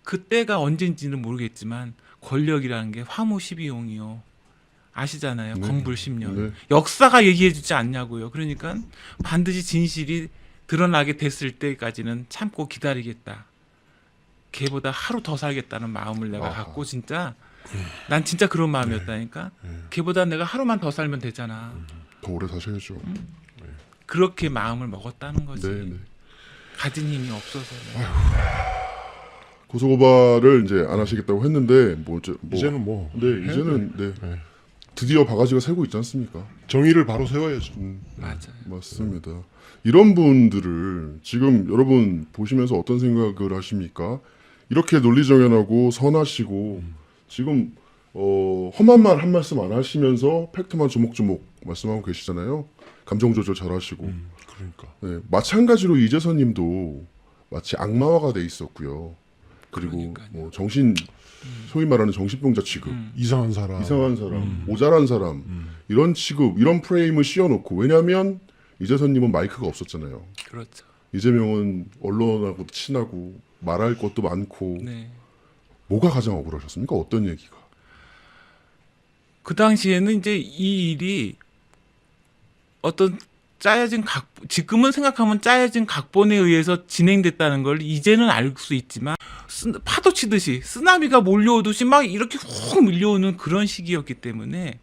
그때가 언젠지는 모르겠지만 권력이라는 게 화무 12용이요. 아시잖아요. 건불 10년. 네. 역사가 얘기해주지 않냐고요. 그러니까 반드시 진실이 드러나게 됐을 때까지는 참고 기다리겠다. 걔보다 하루 더 살겠다는 마음을 내가 갖고 진짜 난 진짜 그런 마음이었다니까. 걔보다 내가 하루만 더 살면 되잖아. 더 오래 사셔야죠. 그렇게 마음을 먹었다는 거지. 네, 네. 가진 힘이 없어서. 고소고발을 이제 안 하시겠다고 했는데 이제는 뭐 네, 이제는 네. 네. 드디어 바가지가 새고 있지 않습니까? 정의를 바로 세워야죠. 맞아요. 맞습니다. 이런 분들을 지금 여러분 보시면서 어떤 생각을 하십니까? 이렇게 논리정연하고 선하시고 지금 험한 말 한 말씀 안 하시면서 팩트만 조목조목 말씀하고 계시잖아요. 감정 조절 잘하시고. 그러니까. 네, 마찬가지로 이재선님도 마치 악마화가 돼 있었고요. 그리고 그러니까요. 뭐 정신 소위 말하는 정신병자 취급, 이상한 사람. 이상한 사람, 모자란 사람 이런 취급, 이런 프레임을 씌워놓고 왜냐하면 이재선님은 마이크가 없었잖아요. 그렇죠. 이재명은 언론하고 친하고 말할 것도 많고 네. 뭐가 가장 억울하셨습니까? 어떤 얘기가? 그 당시에는 이제 이 일이 어떤 지금은 생각하면 짜여진 각본에 의해서 진행됐다는 걸 이제는 알 수 있지만 파도 치듯이 쓰나미가 몰려오듯이 막 이렇게 훅 밀려오는 그런 시기였기 때문에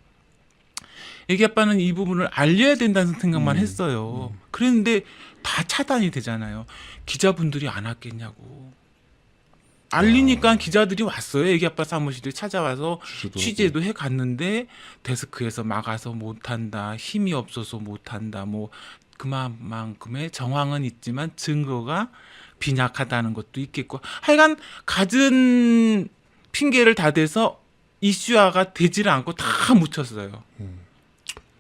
애기 아빠는 이 부분을 알려야 된다는 생각만 했어요. 그랬는데 다 차단이 되잖아요. 기자분들이 안 왔겠냐고. 알리니까 기자들이 왔어요. 애기 아빠 사무실에 찾아와서 취재도 해 갔는데 데스크에서 막아서 못한다. 힘이 없어서 못한다. 뭐 그만큼의 정황은 있지만 증거가 빈약하다는 것도 있겠고 하여간 갖은 핑계를 다 대서 이슈화가 되지를 않고 다 묻혔어요.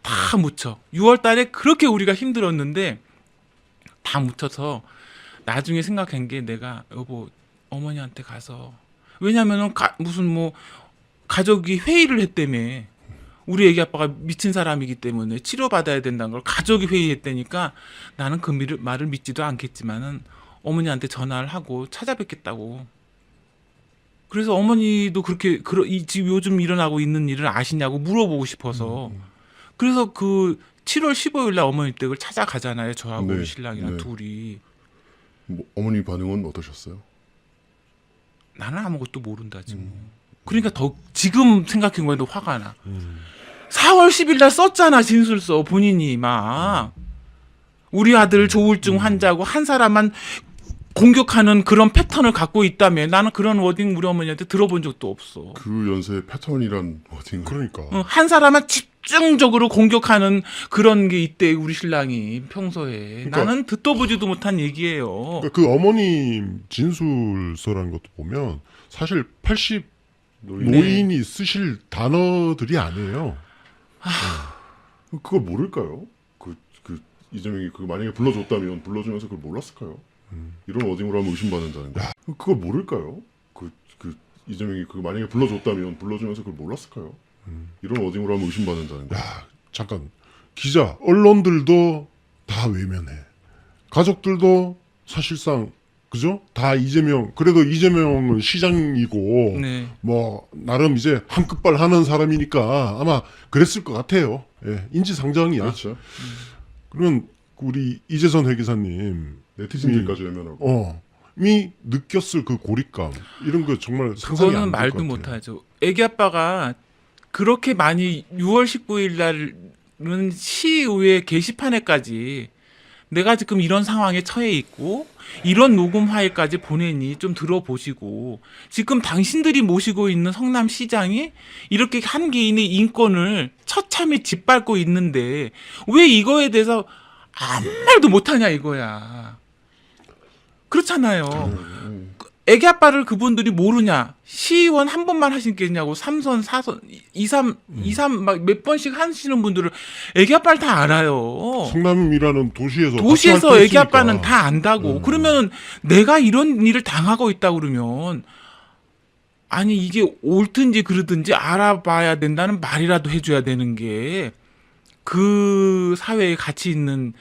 다 묻혀. 6월 달에 그렇게 우리가 힘들었는데 다 묻혀서 나중에 생각한 게 내가 여보 어머니한테 가서 왜냐면은 무슨 뭐 가족이 회의를 했다며 우리 애기 아빠가 미친 사람이기 때문에 치료받아야 된다는 걸 가족이 회의했다니까 나는 그 말을 믿지도 않겠지만은 어머니한테 전화를 하고 찾아뵙겠다고. 그래서 어머니도 그렇게 지금 요즘 일어나고 있는 일을 아시냐고 물어보고 싶어서 그래서 그 7월 15일 날 어머니 댁을 찾아가잖아요. 저하고 네, 우리 신랑이랑 네. 둘이. 뭐, 어머니 반응은 어떠셨어요? 나는 아무것도 모른다지 뭐. 그러니까 더 지금 생각해보면 화가 나. 4월 10일 날 썼잖아 진술서 본인이 막 우리 아들 조울증 환자고 한 사람만 공격하는 그런 패턴을 갖고 있다며. 나는 그런 워딩 우리 어머니한테 들어본 적도 없어. 그 연세의 패턴이란 어딘가. 그러니까. 한 사람만 집중적으로 공격하는 그런 게 있대 우리 신랑이 평소에. 그러니까- 나는 듣도 보지도 못한 얘기예요. 그러니까 그 어머님 진술서라는 것도 보면 사실 80 노인이 쓰실 단어들이 아니에요. 그걸 모를까요? 이재명이 그 만약에 불러줬다면 불러주면서 그걸 몰랐을까요? 이런 워딩으로 하면 의심받는다는 거. 그걸 모를까요? 이재명이 그 만약에 불러줬다면 불러주면서 그걸 몰랐을까요? 이런 워딩으로 하면 의심받는다는 거. 야, 잠깐. 기자, 언론들도 다 외면해. 가족들도 사실상 그죠? 다 이재명. 그래도 이재명은 시장이고 네. 뭐 나름 이제 한 끝발 하는 사람이니까 아마 그랬을 것 같아요. 예, 인지상정이야. 그렇죠. 그러면 우리 이재선 회계사님 네티즌들까지 외면하고. 미 느꼈을 그 고립감 이런 거 정말 상상이 그거는 안 될 말도 것 같아요. 못하죠. 애기 아빠가 그렇게 많이 6월 19일 날은 시의회 게시판에까지 내가 지금 이런 상황에 처해 있고 이런 녹음 파일까지 보내니 좀 들어보시고 지금 당신들이 모시고 있는 성남시장이 이렇게 한 개인의 인권을 처참히 짓밟고 있는데 왜 이거에 대해서 아무 말도 못하냐 이거야. 그렇잖아요. 애기 아빠를 그분들이 모르냐? 시의원 한 번만 하시겠냐고 3선, 4선, 2, 3 막 몇 번씩 하시는 분들을 애기 아빠를 다 알아요. 성남이라는 도시에서 도시에서 같이 애기 아빠는 활동했으니까. 다 안다고. 그러면 내가 이런 일을 당하고 있다 그러면 아니 이게 옳든지 그르든지 알아봐야 된다는 말이라도 해줘야 되는 게 그 사회에 가치 있는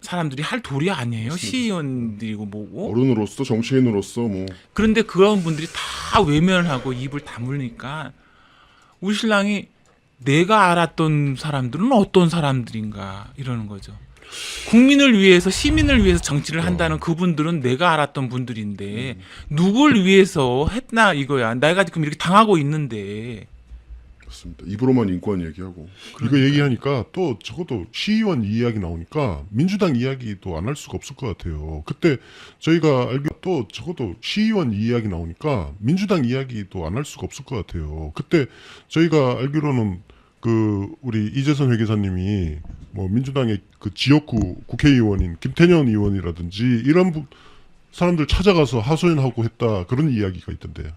사람들이 할 도리 아니에요. 시의원들이고 뭐고. 어른으로서 정치인으로서 뭐 그런데 그런 분들이 다 외면을 하고 입을 다물니까 우리 신랑이 내가 알았던 사람들은 어떤 사람들인가 이러는 거죠. 국민을 위해서 시민을 위해서 정치를 한다는 그분들은 내가 알았던 분들인데 누굴 위해서 했나 이거야. 내가 지금 이렇게 당하고 있는데. 그렇습니다. 입으로만 인권 얘기하고. 이거 얘기하니까 또 적어도 시의원 이야기 나오니까 민주당 이야기도 안 할 수가 없을 것 같아요. 그때 저희가 알기 또 적어도 시의원 이야기 나오니까 민주당 이야기도 안 할 수가 없을 것 같아요. 그때 저희가 알기로는 그 우리 이재선 회계사님이 뭐 민주당의 그 지역구 국회의원인 김태년 의원이라든지 이런 사람들 찾아가서 하소연하고 했다 그런 이야기가 있던데요.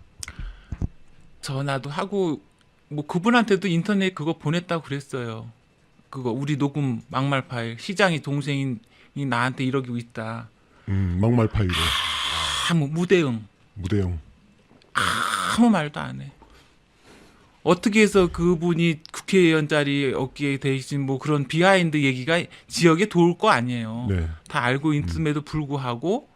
전화도 하고 뭐 그분한테도 인터넷 그거 보냈다고 그랬어요. 그거 우리 녹음 막말 파일 시장이 동생이 나한테 이러고 있다. 막말 파일에 아무 무대응 무대형. 아무 말도 안 해. 어떻게 해서 그분이 국회의원 자리 얻게 되신 뭐 그런 비하인드 얘기가 지역에 돌 거 아니에요. 네. 다 알고 있음에도 불구하고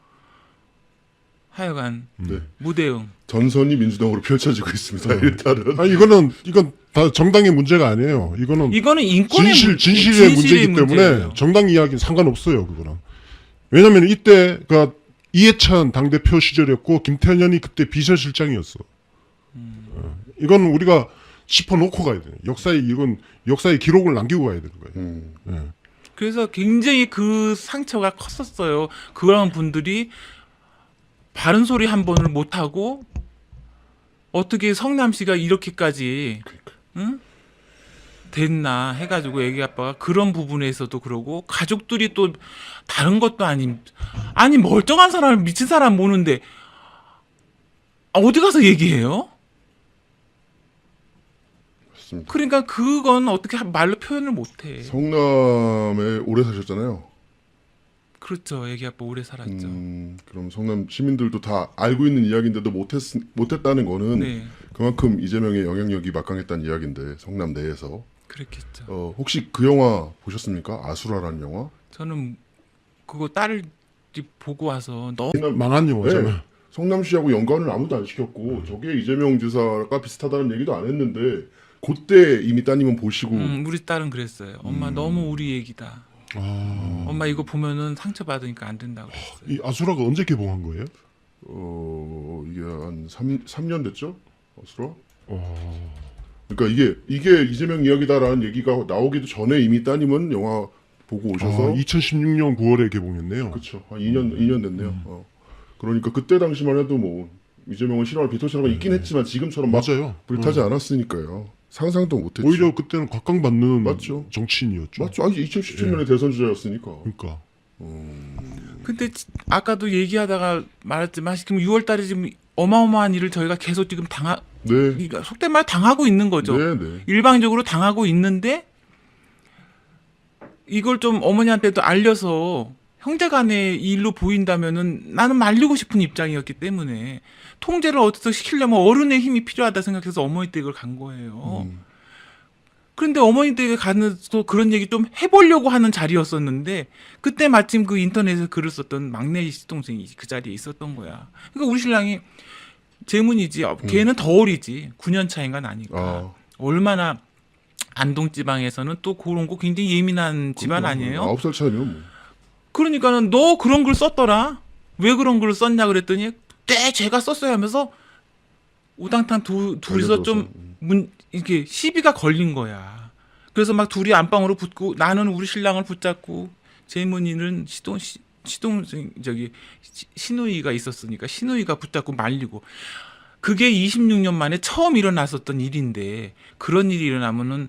하여간 네. 무대응. 전선이 민주당으로 펼쳐지고 있습니다. 일단은. 아니 이건 다 정당의 문제가 아니에요. 이거는 인권의 진실의 문제이기 때문에 문제예요. 정당 이야기는 상관없어요. 그거는. 왜냐하면 이때가 이해찬 당대표 시절이었고 김태년이 그때 비서실장이었어. 이건 우리가 짚어놓고 가야 돼요. 이건 역사의 기록을 남기고 가야 되는 거예요. 예. 그래서 굉장히 그 상처가 컸었어요. 그런 분들이 바른 소리 한 번을 못 하고 어떻게 성남시가 이렇게까지 응? 됐나 해가지고 애기 아빠가 그런 부분에서도 그러고 가족들이 또 다른 것도 아니 멀쩡한 사람을 미친 사람 모는데 어디 가서 얘기해요? 맞습니다. 그러니까 그건 어떻게 말로 표현을 못해. 성남에 오래 사셨잖아요. 그렇죠. 애기 아빠 오래 살았죠. 그럼 성남 시민들도 다 알고 있는 이야기인데도 못했다는 거는 네, 그만큼 이재명의 영향력이 막강했다는 이야기인데 성남 내에서. 그랬겠죠. 혹시 그 영화 보셨습니까? 아수라라는 영화? 저는 그거 딸이 보고 와서 너무 망한 영화잖아요. 네. 성남시하고 연관을 아무도 안 시켰고 저게 이재명 지사가 비슷하다는 얘기도 안 했는데 그때 이미 따님은 보시고 우리 딸은 그랬어요. 엄마 너무 우리 얘기다. 엄마 이거 보면은 상처 받으니까 안 된다고 그랬어요. 이 아수라가 언제 개봉한 거예요? 이게 한 3년 됐죠? 아수라? 그러니까 이게 이재명 이야기다라는 얘기가 나오기도 전에 이미 따님은 영화 보고 오셔서 2016년 9월에 개봉했네요. 그렇죠. 한 2년 됐네요. 그러니까 그때 당시만 해도 뭐 이재명은 싫어할 비토신화가 있긴 했지만 지금처럼 막 맞아요. 불타지 않았으니까요. 상상도 못했죠. 오히려 그때는 각광받는 맞죠. 정치인이었죠. 맞죠. 아니 2017년에 대선 주자였으니까. 그러니까 근데 아까도 얘기하다가 말했지만 지금 6월달에 지금 어마어마한 일을 저희가 계속 지금 네. 그러니까 속된 말 당하고 있는 거죠. 네. 일방적으로 당하고 있는데 이걸 좀 어머니한테도 알려서 형제간의 일로 보인다면은 나는 말리고 싶은 입장이었기 때문에 통제를 어떻게 시키려면 어른의 힘이 필요하다 생각해서 어머니 댁을 간 거예요. 그런데 어머니 댁에 가서 그런 얘기 좀 해보려고 하는 자리였었는데 그때 마침 그 인터넷에 글을 썼던 막내 시동생이 그 자리에 있었던 거야. 그러니까 우리 신랑이 재문이지 걔는 더 어리지 9년 차인가 나니까 아, 얼마나 안동 지방에서는 또 그런 거 굉장히 예민한 집안 아니에요? 9살 차이면 뭐. 그러니까는 너 그런 글 썼더라. 왜 그런 글을 썼냐 그랬더니 때 제가 썼어야 하면서 우당탕 둘이서 좀 이렇게 시비가 걸린 거야. 그래서 막 둘이 안방으로 붙고 나는 우리 신랑을 붙잡고 재문이는 시동생 시누이가 있었으니까 시누이가 붙잡고 말리고 그게 26년 만에 처음 일어났었던 일인데 그런 일이 일어나면은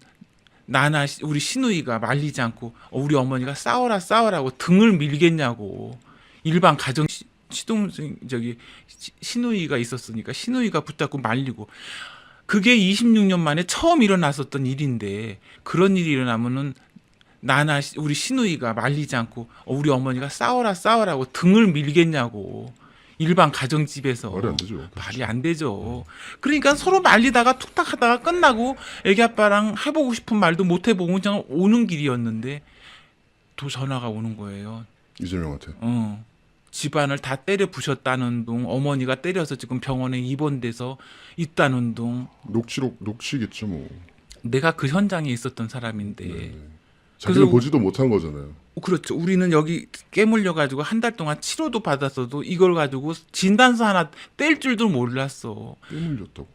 나나 우리 시누이가 말리지 않고 우리 어머니가 싸워라고 등을 밀겠냐고 일반 가정 시동생 시누이가 있었으니까 시누이가 붙잡고 말리고 그게 26년 만에 처음 일어났었던 일인데 그런 일이 일어나면은 나나 우리 시누이가 말리지 않고 우리 어머니가 싸워라고 등을 밀겠냐고 일반 가정집에서 말이 안 되죠. 말이 안 되죠. 그러니까 서로 말리다가 툭탁하다가 끝나고 애기 아빠랑 해보고 싶은 말도 못 해보고 그냥 오는 길이었는데 또 전화가 오는 거예요. 이재명한테. 집안을 다 때려 부셨다는 둥 어머니가 때려서 지금 병원에 입원돼서 있다는 둥 녹취겠죠 뭐. 내가 그 현장에 있었던 사람인데 자기는 그래서 보지도 못한 거잖아요. 그렇죠. 우리는 여기 깨물려 가지고 한 달 동안 치료도 받았어도 이걸 가지고 진단서 하나 뗄 줄도 몰랐어. 깨물렸다고.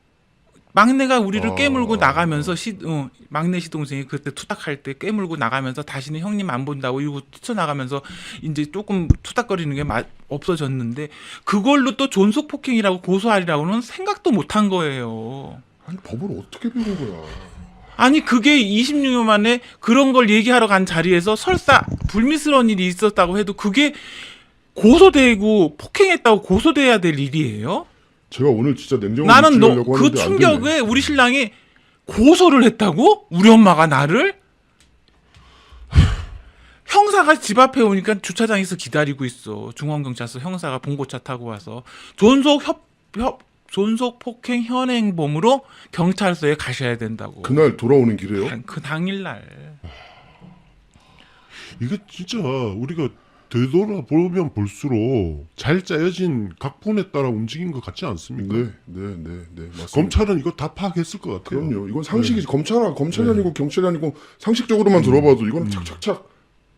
막내가 우리를 아. 깨물고 나가면서 막내 시동생이 그때 투닥할 때 깨물고 나가면서 다시는 형님 안 본다고 이러고 뛰쳐나가면서 이제 조금 투닥거리는 게 없어졌는데 그걸로 또 존속 폭행이라고 고소하리라고는 생각도 못한 거예요. 아니 법을 어떻게 배운 거야. 아니 그게 26년 만에 그런 걸 얘기하러 간 자리에서 설사 불미스러운 일이 있었다고 해도 그게 고소되고 폭행했다고 고소돼야 될 일이에요? 제가 오늘 진짜 냉정을 나는 유지하려고 그 하는데 안 되네. 충격에 우리 신랑이 고소를 했다고? 우리 엄마가 나를? 형사가 집 앞에 오니까 주차장에서 기다리고 있어. 중앙경찰서 형사가 봉고차 타고 와서 존속 폭행 현행범으로 경찰서에 가셔야 된다고. 그날 돌아오는 길에요? 그 당일날. 이게 진짜 우리가 되돌아보면 볼수록 잘 짜여진 각본에 따라 움직인 것 같지 않습니까? 네, 맞습니다. 검찰은 이거 다 파악했을 것 같아요. 그럼요. 이건 상식이지. 검찰이 아니고 경찰이 아니고 상식적으로만 들어봐도 이건 착착착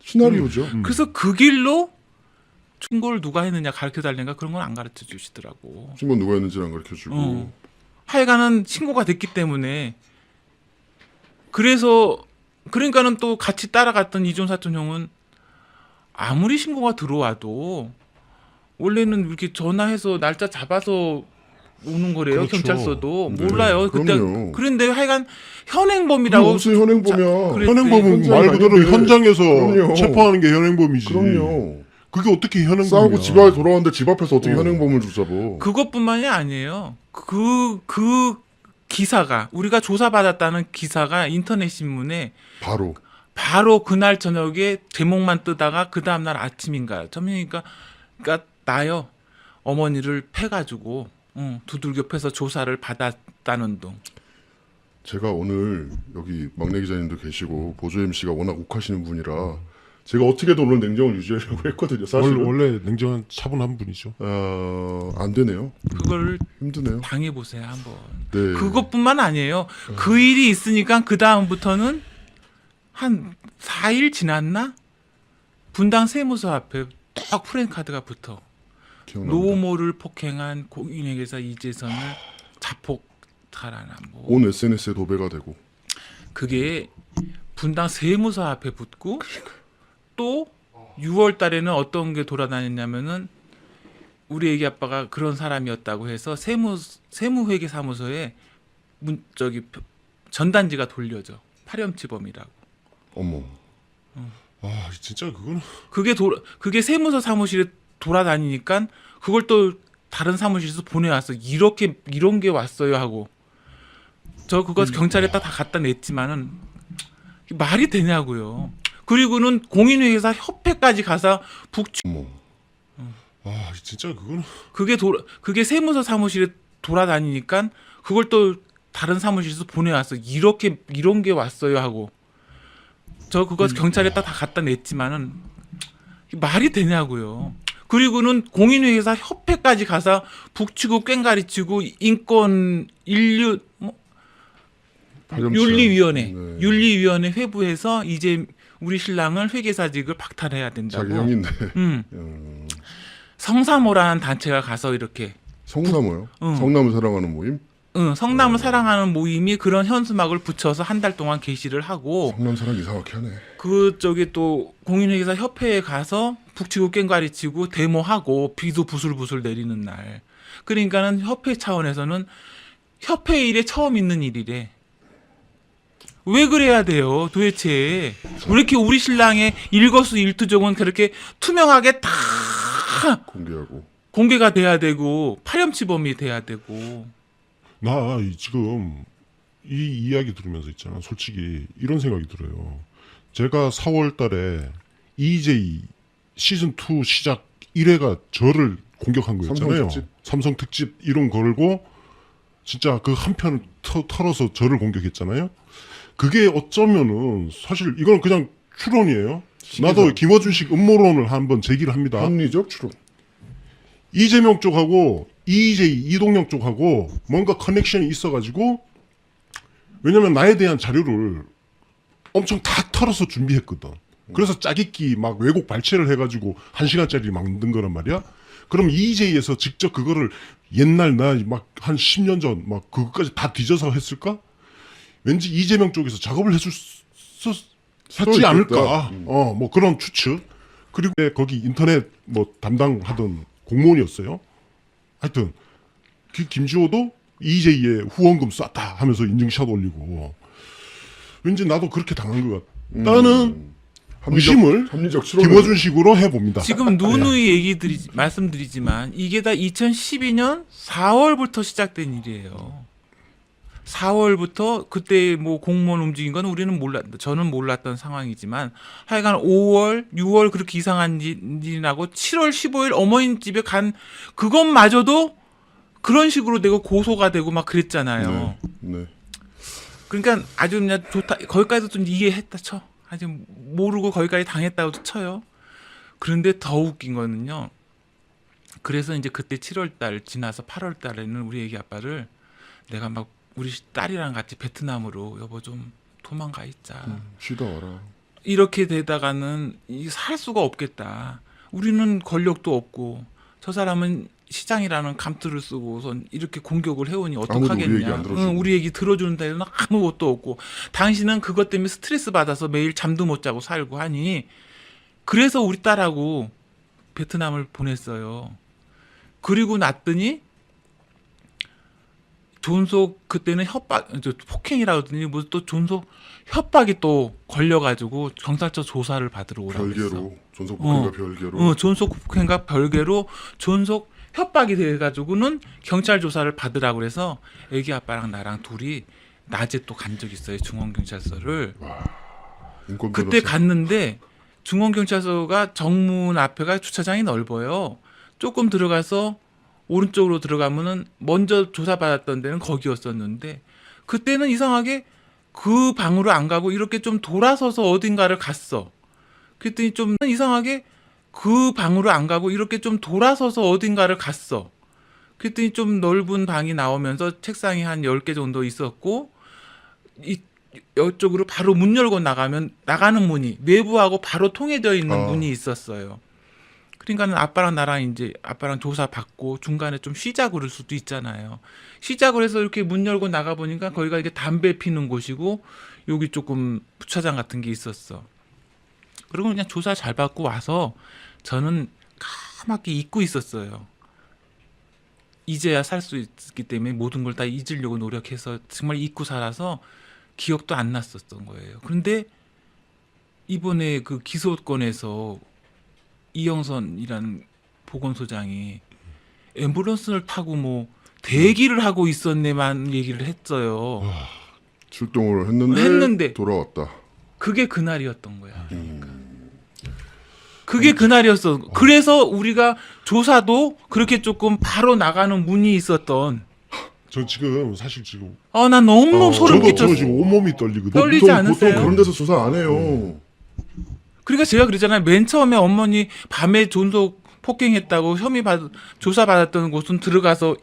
시나리오죠. 그래서 그 길로 충고를 누가 했느냐 가르쳐 달라니까 그런 건 안 가르쳐 주시더라고. 신고 누가 했는지는 안 가르쳐주고. 하여간은 신고가 됐기 때문에 그러니까는 또 같이 따라갔던 이종 사촌 형은 아무리 신고가 들어와도 원래는 이렇게 전화해서 날짜 잡아서 오는 거래요. 그렇죠. 경찰서도 네, 몰라요. 그때 그럼요. 그런데 하여간 현행범이라고 무슨 현행범이야. 그래. 현행범은 현장에 말 그대로 갔는데. 현장에서 그럼요. 체포하는 게 현행범이지. 그럼요. 그게 어떻게 현행범이야? 싸우고 집 앞에 돌아왔는데 집 앞에서 어떻게 현행범을 붙잡아. 그것뿐만이 아니에요. 그 기사가 우리가 조사받았다는 기사가 인터넷 신문에 바로 그날 저녁에 제목만 뜨다가 그 다음날 아침인가 그러니까 나요 어머니를 패가지고 두들겨 패서 조사를 받았다는 둥. 제가 제가 오늘 여기 막내 기자님도 계시고 보조 MC가 워낙 욱하시는 분이라 제가 어떻게든 오늘 냉정을 유지하려고 했거든요. 사실은 원래 냉정한 차분한 분이죠. 안 되네요. 그걸 힘드네요. 당해보세요 한번. 네. 그것뿐만 아니에요. 그 일이 있으니까 그 다음부터는 한 4일 지났나? 분당 세무서 앞에 딱 프랜카드가 붙어. 기억납니다. 노모를 폭행한 공인회계사 이재선을 자폭하라나 뭐. 온 SNS에 도배가 되고. 그게 분당 세무서 앞에 붙고 또 6월 달에는 어떤 게 돌아다녔냐면은 우리 애기 아빠가 그런 사람이었다고 해서 세무회계 사무소에 전단지가 돌려져. 파렴치범이라고. 어머. 아 진짜 그거는 그게 세무서 사무실에 돌아다니니까 그걸 또 다른 사무실에서 보내왔어. 이런 게 왔어요 하고. 저 그거 경찰에 다 갖다 냈지만은 말이 되냐고요. 그리고는 공인회계사 협회까지 가서 북측 어머. 아 진짜 그거는 그게 세무서 사무실에 돌아다니니까 그걸 또 다른 사무실에서 보내왔어. 이런 게 왔어요 하고 저 그거 경찰에다 다 갖다 냈지만은 말이 되냐고요. 그리고는 공인회계사 협회까지 가서 북치고 꽹가리치고 인권 인류 파렴치한. 윤리위원회 네. 윤리위원회 회부해서 이제 우리 신랑을 회계사직을 박탈해야 된다고. 자기 형인데. 성사모라는 단체가 가서 이렇게 성나무요? 응. 성나무 사랑하는 모임? 성남을 사랑하는 모임이 그런 현수막을 붙여서 한 달 동안 게시를 하고 성남 사람 이상하게 하네. 그쪽에 또 공인회계사 협회에 가서 북치고 꽹가리치고 데모하고 비도 부슬부슬 내리는 날. 그러니까는 협회 차원에서는 협회 일에 처음 있는 일이래. 왜 그래야 돼요? 도대체 왜 이렇게 우리 신랑의 일거수일투족은 그렇게 투명하게 다 공개하고. 공개가 돼야 되고 파렴치범이 돼야 되고. 나 지금 이 이야기 들으면서 있잖아. 솔직히 이런 생각이 들어요. 제가 4월 달에 EJ 시즌 2 시작 1회가 저를 공격한 거였잖아요. 삼성 특집 이런 걸고 진짜 그 한 편을 털어서 저를 공격했잖아요. 그게 어쩌면은 사실 이건 그냥 추론이에요. 나도 김어준식 음모론을 한번 제기를 합니다. 합리적 추론. 이재명 쪽하고 EJ 이동영 쪽하고 뭔가 커넥션이 있어가지고 왜냐면 나에 대한 자료를 엄청 다 털어서 준비했거든. 그래서 짜깁기 막 왜곡 발췌를 해가지고 1시간짜리 만든 거란 말이야. 그럼 EJ에서 직접 그거를 옛날 나 막 한 10년 전 막 그것까지 다 뒤져서 했을까? 왠지 이재명 쪽에서 작업을 했지 않을까? 뭐 그런 추측. 그리고 거기 인터넷 뭐 담당하던 공무원이었어요. 하여튼 김지호도 EJ에 후원금 쐈다 하면서 인증샷 올리고 왠지 나도 그렇게 당한 것 같다는 의심을 합리적 추론. 김어준식으로 해봅니다. 지금 누누이 말씀드리지만 이게 다 2012년 4월부터 시작된 일이에요. 4월부터 그때 뭐 공무원 움직인 건 우리는 저는 몰랐던 상황이지만 하여간 5월, 6월 그렇게 이상한 일이 나고 7월 15일 어머니 집에 간 그것마저도 그런 식으로 되고 고소가 되고 막 그랬잖아요. 네. 그러니까 아주 그냥 좋다. 거기까지도 좀 이해했다 쳐. 아직 모르고 거기까지 당했다고도 쳐요. 그런데 더 웃긴 거는요. 그래서 이제 그때 7월 달 지나서 8월 달에는 우리 애기 아빠를 내가 막 우리 딸이랑 같이 베트남으로 여보 좀 도망가 있자. 쉬다 와라. 이렇게 되다가는 살 수가 없겠다. 우리는 권력도 없고 저 사람은 시장이라는 감투를 쓰고선 이렇게 공격을 해오니 아무도 우리 얘기 어떡하겠냐. 안 들어주고. 우리 얘기 들어주는 데는 아무것도 없고 당신은 그것 때문에 스트레스 받아서 매일 잠도 못 자고 살고 하니 그래서 우리 딸하고 베트남을 보냈어요. 그리고 났더니 존속 그때는 폭행이라고 하더니 무슨 또 존속 협박이 또 걸려가지고 경찰서 조사를 받으러 오라고 했어. 별개로 존속 폭행과 별개로. 존속 폭행과 별개로 존속 협박이 돼가지고는 경찰 조사를 받으라고 그래서 애기 아빠랑 나랑 둘이 낮에 또 간 적 있어요. 중원경찰서를. 인권 그때 변호사. 갔는데 중원경찰서가 정문 앞에가 주차장이 넓어요. 조금 들어가서 오른쪽으로 들어가면은 먼저 조사받았던 데는 거기였었는데 그때는 이상하게 그 방으로 안 가고 이렇게 좀 돌아서서 어딘가를 갔어. 그랬더니 좀 이상하게 그 방으로 안 가고 이렇게 좀 돌아서서 어딘가를 갔어. 그랬더니 좀 넓은 방이 나오면서 책상이 한 10개 정도 있었고 이쪽으로 바로 문 열고 나가면 나가는 문이 내부하고 바로 통해져 있는 문이 있었어요. 그러니까는 아빠랑 나랑 이제 아빠랑 조사 받고 중간에 좀 쉬자 그럴 수도 있잖아요. 쉬자 그래서 이렇게 문 열고 나가 보니까 거기가 이게 담배 피는 곳이고 여기 조금 주차장 같은 게 있었어. 그리고 그냥 조사 잘 받고 와서 저는 까맣게 잊고 있었어요. 이제야 살 수 있기 때문에 모든 걸 다 잊으려고 노력해서 정말 잊고 살아서 기억도 안 났었던 거예요. 그런데 이번에 그 기소권에서 이영선이라는 보건소장이 앰뷸런스를 타고 뭐 대기를 하고 있었네만 얘기를 했어요. 출동을 했는데 했는데. 돌아왔다. 그게 그날이었던 거야. 그러니까. 그게 그날이었어. 그래서 우리가 조사도 그렇게 조금 바로 나가는 문이 있었던. 저 지금 사실 지금 난 너무 소름 저도 끼쳤어. 지금 온몸이 떨리거든요. 떨리지 보통 않으세요? 그런 데서 조사 안 해요. 그러니까 제가 그러잖아요. 맨 처음에 어머니 밤에 존속 폭행했다고 조사받았던 곳은 들어가서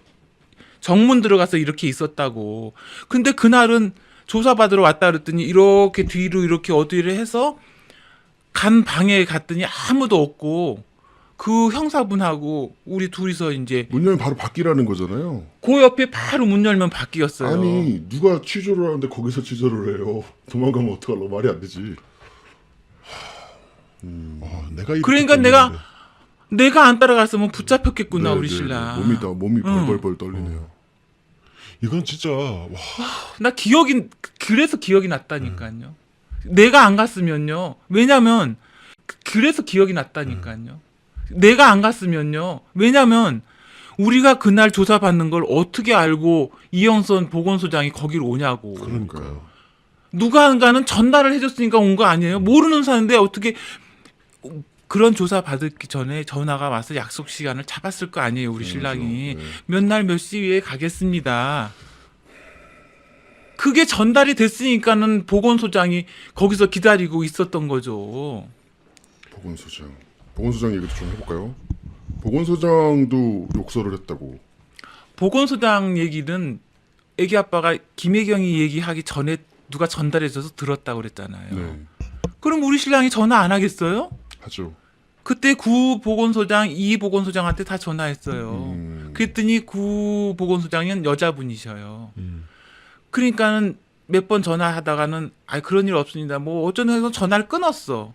정문 들어가서 이렇게 있었다고. 근데 그날은 조사받으러 왔다 그랬더니 이렇게 뒤로 이렇게 어디를 해서 간 방에 갔더니 아무도 없고 그 형사분하고 우리 둘이서 이제 문 열면 바로 바뀌라는 거잖아요. 그 옆에 바로 문 열면 바뀌었어요. 아니 누가 취조를 하는데 거기서 취조를 해요. 도망가면 어떡하려고 말이 안 되지. 내가 이렇게 그러니까 떨리는데. 내가 안 따라갔으면 붙잡혔겠구나 우리 네, 신랑. 몸이 벌벌벌 떨리네요. 이건 진짜 와, 나 그래서 기억이 났다니까요. 내가 안 갔으면요. 왜냐면 그래서 기억이 났다니까요. 내가 안 갔으면요. 왜냐면 우리가 그날 조사받는 걸 어떻게 알고 이영선 보건소장이 거기로 오냐고. 그러니까요. 누가는 전달을 해줬으니까 온 거 아니에요? 모르는 사는데 어떻게 그런 조사 받기 전에 전화가 와서 약속 시간을 잡았을 거 아니에요, 우리 신랑이. 네. 몇 날 몇 시에 가겠습니다. 그게 전달이 됐으니까는 보건소장이 거기서 기다리고 있었던 거죠. 보건소장 얘기도 좀 해볼까요? 보건소장도 욕설을 했다고. 보건소장 얘기는 애기 아빠가 김혜경이 얘기하기 전에 누가 전달해줘서 들었다고 그랬잖아요. 네, 그럼 우리 신랑이 전화 안 하겠어요? 하죠. 그때 구 보건소장, 이 보건소장한테 다 전화했어요. 그랬더니 구 보건소장은 여자분이셔요. 그러니까는 몇 번 전화하다가는 그런 일 없습니다. 뭐 어쩌는 해서 전화를 끊었어.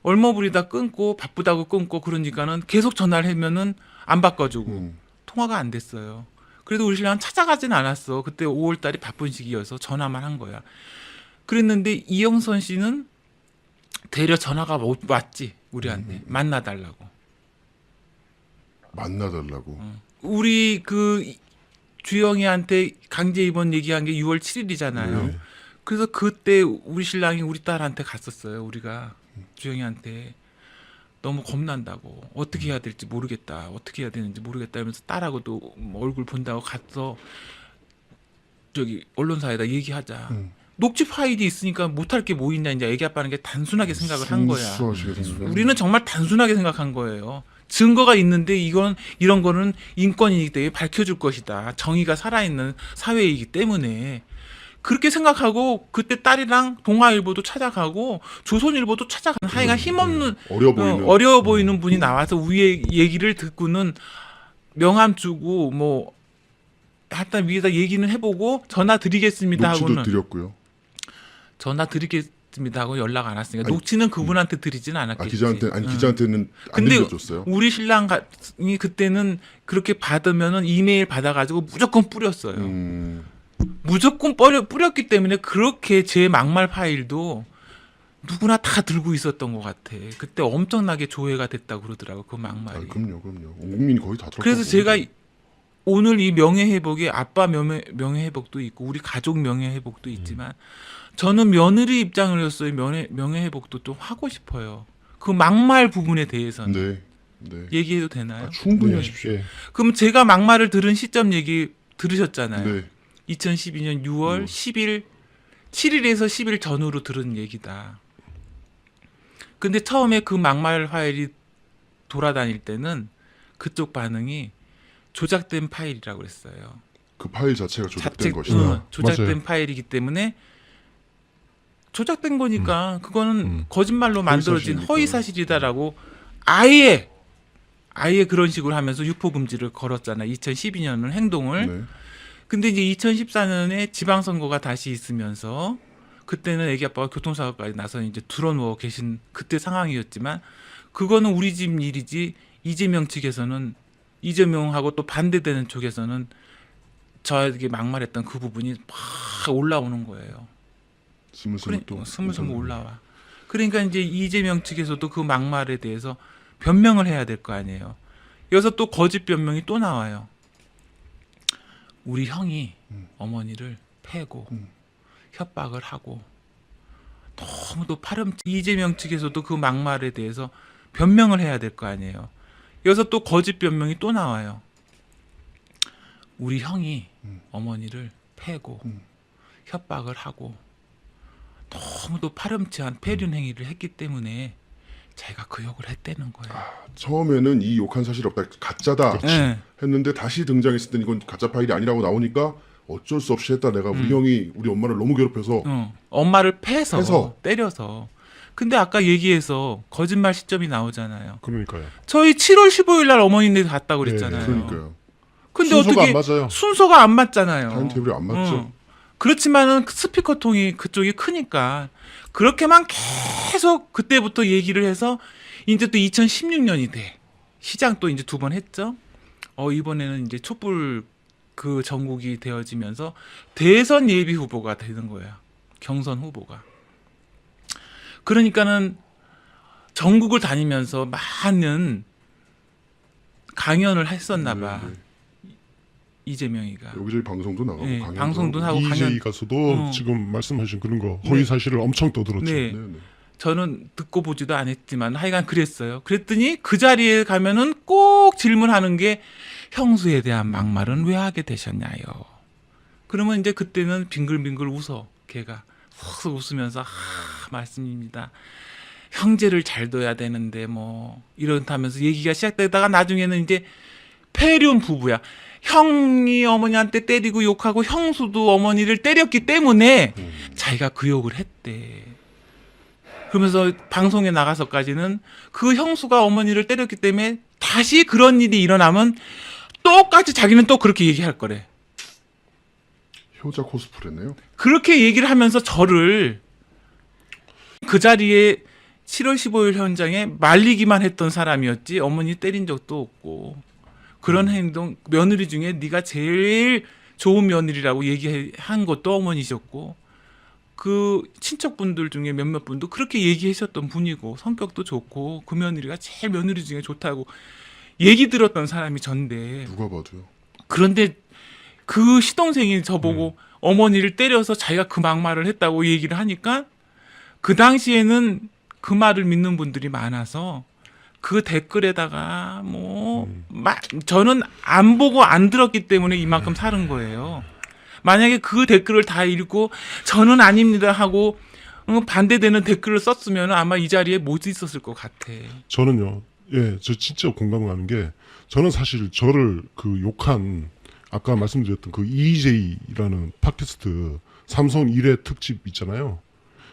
얼머부리다 끊고 바쁘다고 끊고 그러니까는 계속 전화를 하면은 안 바꿔주고 통화가 안 됐어요. 그래도 우리 신랑은 찾아가진 않았어. 그때 5월달이 바쁜 시기여서 전화만 한 거야. 그랬는데 이영선 씨는 되려 전화가 왔지 우리한테 만나달라고. 우리 그 주영이한테 강제 입원 얘기한 게 6월 7일이잖아요. 네. 그래서 그때 우리 신랑이 우리 딸한테 갔었어요. 우리가 주영이한테 너무 겁난다고 어떻게 해야 될지 모르겠다. 어떻게 해야 되는지 모르겠다 하면서 딸하고도 얼굴 본다고 가서 저기 언론사에다 얘기하자. 녹취 파일이 있으니까 못할 게 뭐 있냐 이제 애기 아빠는 게 단순하게 생각을 한 거야. 순수하시게 생각하는 우리는 정말 단순하게 생각한 거예요. 증거가 있는데 이런 거는 인권이기 때문에 밝혀줄 것이다. 정의가 살아있는 사회이기 때문에 그렇게 생각하고 그때 딸이랑 동아일보도 찾아가고 조선일보도 찾아가는 하여간 힘없는 어려 보이는 분이 나와서 위에 얘기를 듣고는 명함 주고 뭐 하여튼 위에다 얘기는 해보고 전화 드리겠습니다 녹취도 하고는 드렸고요. 전화 드리겠습니다 하고 연락 안 왔으니까 녹취는 그분한테 드리지는 않았겠지. 기자한테는 안 근데 들려줬어요. 우리 신랑이 그때는 그렇게 받으면은 이메일 받아가지고 무조건 뿌렸어요. 무조건 뿌렸기 때문에 그렇게 제 막말 파일도 누구나 다 들고 있었던 것 같아. 그때 엄청나게 조회가 됐다고 그러더라고 그 막말이. 그럼요. 온 국민이 거의 다 들었다고. 그래서 제가 오늘 이 명예회복에 아빠 명예회복도 있고 우리 가족 명예회복도 있지만 저는 며느리 입장으로서의 명예회복도 좀 하고 싶어요. 그 막말 부분에 대해서는 네. 얘기해도 되나요? 충분히 네. 하십시오. 그럼 제가 막말을 들은 시점 얘기 들으셨잖아요. 네. 2012년 6월 10일 7일에서 10일 전후로 들은 얘기다. 근데 처음에 그 막말 파일이 돌아다닐 때는 그쪽 반응이 조작된 파일이라고 그랬어요. 그 파일 자체가 조작된 것이다. 조작된 맞아요. 파일이기 때문에 조작된 거니까 그거는 거짓말로 만들어진 허위사실이니까. 허위사실이다라고 아예 그런 식으로 하면서 유포금지를 걸었잖아요. 2012년은 행동을. 네. 근데 이제 2014년에 지방선거가 다시 있으면서 그때는 애기 아빠가 교통사고까지 나서 이제 드러누워 계신 그때 상황이었지만 그거는 우리 집 일이지 이재명 측에서는 이재명하고 또 반대되는 쪽에서는 저에게 막말했던 그 부분이 막 올라오는 거예요. 스물스물 올라와. 그러니까 이제 이재명 측에서도 그 막말에 대해서 변명을 해야 될 거 아니에요. 여기서 또 거짓 변명이 또 나와요. 우리 형이 어머니를 패고 협박을 하고 너무도 파렴치 이재명 측에서도 그 막말에 대해서 변명을 해야 될 거 아니에요. 여기서 또 거짓 변명이 또 나와요. 우리 형이 어머니를 패고 협박을 하고 너무도 파렴치한 폐륜 행위를 했기 때문에 자기가 그 욕을 했다는 거예요. 처음에는 이 욕한 사실 없다, 가짜다 네. 했는데 다시 등장했을 때 이건 가짜 파일이 아니라고 나오니까 어쩔 수 없이 했다. 내가 우리 형이 우리 엄마를 너무 괴롭혀서 엄마를 패서 패서. 때려서. 근데 아까 얘기해서 거짓말 시점이 나오잖아요. 그러니까요. 저희 7월 15일 날 어머니네 갔다고 그랬잖아요. 그러니까요. 근데 순서가 어떻게 안 맞아요. 순서가 안 맞잖아요. 타임 테이블이 안 맞죠. 그렇지만은 스피커통이 그쪽이 크니까 그렇게만 계속 그때부터 얘기를 해서 이제 또 2016년이 돼. 시장 또 이제 2번 했죠. 이번에는 이제 촛불 그 전국이 되어지면서 대선 예비 후보가 되는 거예요. 경선 후보가. 그러니까는 전국을 다니면서 많은 강연을 했었나 봐. 이재명이가. 여기저기 방송도 나가고 네, 강연도 방송도 하고. 하고 이재희 강연. 가서도 지금 말씀하신 그런 거 허위 사실을 엄청 떠들었죠. 네. 네, 네. 저는 듣고 보지도 않았지만 하여간 그랬어요. 그랬더니 그 자리에 가면은 꼭 질문하는 게 형수에 대한 막말은 왜 하게 되셨냐요. 그러면 이제 그때는 빙글빙글 웃어. 걔가 쏙 웃으면서 말씀입니다. 형제를 잘 둬야 되는데 뭐 이렇다면서 얘기가 시작되다가 나중에는 이제 폐륜 부부야. 형이 어머니한테 때리고 욕하고 형수도 어머니를 때렸기 때문에 자기가 그 욕을 했대. 그러면서 방송에 나가서까지는 그 형수가 어머니를 때렸기 때문에 다시 그런 일이 일어나면 똑같이 자기는 또 그렇게 얘기할 거래. 효자 코스프레네요. 그렇게 얘기를 하면서 저를 그 자리에 7월 15일 현장에 말리기만 했던 사람이었지 어머니 때린 적도 없고 그런 행동 며느리 중에 네가 제일 좋은 며느리라고 얘기한 것도 어머니셨고 그 친척분들 중에 몇몇 분도 그렇게 얘기하셨던 분이고 성격도 좋고 그 며느리가 제일 며느리 중에 좋다고 얘기 들었던 사람이 전데 누가 봐도요. 그런데 그 시동생이 저보고 어머니를 때려서 자기가 그 막말을 했다고 얘기를 하니까 그 당시에는 그 말을 믿는 분들이 많아서 그 댓글에다가 저는 안 보고 안 들었기 때문에 이만큼 사는 거예요. 만약에 그 댓글을 다 읽고 저는 아닙니다 하고 반대되는 댓글을 썼으면 아마 이 자리에 못 있었을 것 같아. 저는요, 저 진짜 공감 가는 게 저는 사실 저를 그 욕한 아까 말씀드렸던 그 EJ라는 팟캐스트 삼성 1회 특집 있잖아요.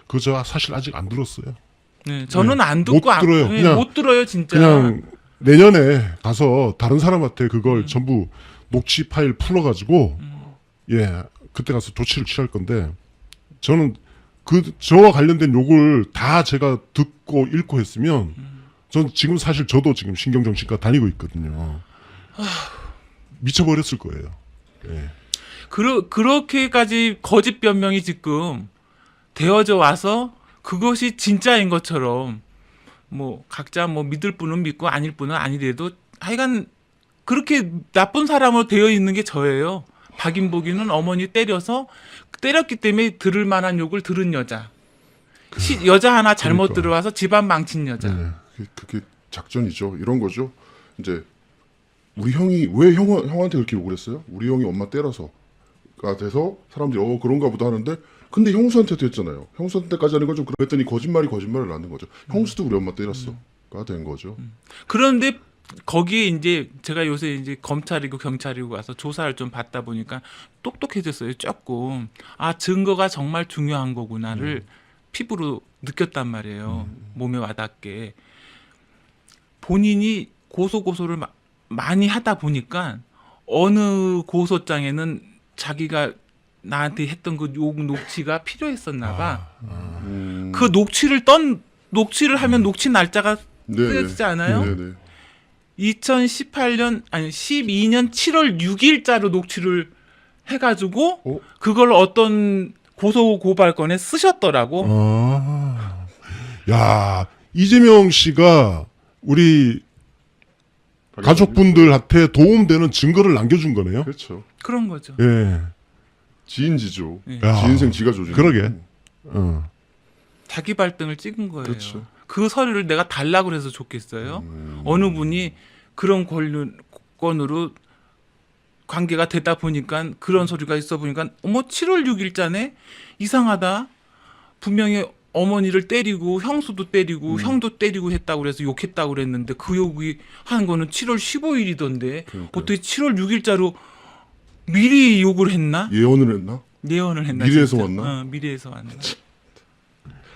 그거 저 사실 아직 안 들었어요. 네, 저는 네, 안 듣고 못 들어요. 그냥- 못 들어요 진짜. 그냥 내년에 가서 다른 사람한테 그걸 전부 녹취 파일 풀어가지고 그때 가서 조치를 취할 건데 저는 저와 관련된 욕을 다 제가 듣고 읽고 했으면 전 지금 사실 저도 지금 신경정신과 다니고 있거든요. 미쳐버렸을 거예요. 예. 그렇게까지 거짓 변명이 지금 되어져 와서 그것이 진짜인 것처럼 뭐 각자 뭐 믿을 분은 믿고 아닐 분은 아니래도 하여간 그렇게 나쁜 사람으로 되어 있는 게 저예요. 박인복이는 어머니 때렸기 때문에 들을 만한 욕을 들은 여자. 여자 하나 잘못 그러니까. 들어와서 집안 망친 여자. 네. 그게 작전이죠. 이런 거죠. 이제 우리 형이 왜 형한테 그렇게 욕을 했어요? 우리 형이 엄마 때려서가 돼서 사람들이 그런가 보다 하는데 근데 형수한테도 했잖아요. 형수한테까지 하는 건 좀 그랬더니 거짓말을 낳는 거죠. 형수도 우리 엄마 때렸어가 된 거죠. 그런데 거기에 이제 제가 요새 이제 검찰이고 경찰이고 가서 조사를 좀 받다 보니까 똑똑해졌어요. 조금 증거가 정말 중요한 거구나를 피부로 느꼈단 말이에요. 몸에 와닿게. 본인이 고소를 많이 하다 보니까 어느 고소장에는 자기가 나한테 했던 그 욕 녹취가 필요했었나 봐. 그 녹취를 하면 녹취 날짜가 쓰여지지 않아요? 네네. 2018년 12년 7월 6일자로 녹취를 해가지고 그걸 어떤 고소고발건에 쓰셨더라고. 야, 이재명 씨가 우리 가족분들한테 도움되는 증거를 남겨준 거네요. 그렇죠. 그런 거죠. 예. 지인지죠. 네. 야, 지인생 지가 조진. 그러게. 자기 발등을 찍은 거예요. 그렇죠. 그 서류를 내가 달라고 해서 줬겠어요? 어느 분이 그런 권으로 관계가 되다 보니까 그런 소리가 있어 보니까 어머 7월 6일자네 이상하다. 분명히 어머니를 때리고 형수도 때리고 형도 때리고 했다고 그래서 욕했다고 그랬는데 그 욕이 한 거는 7월 15일이던데 그러니까요. 어떻게 7월 6일자로 미리 욕을 했나? 예언을 했나? 예언을 했나? 미래에서 진짜? 왔나? 미래에서 왔나?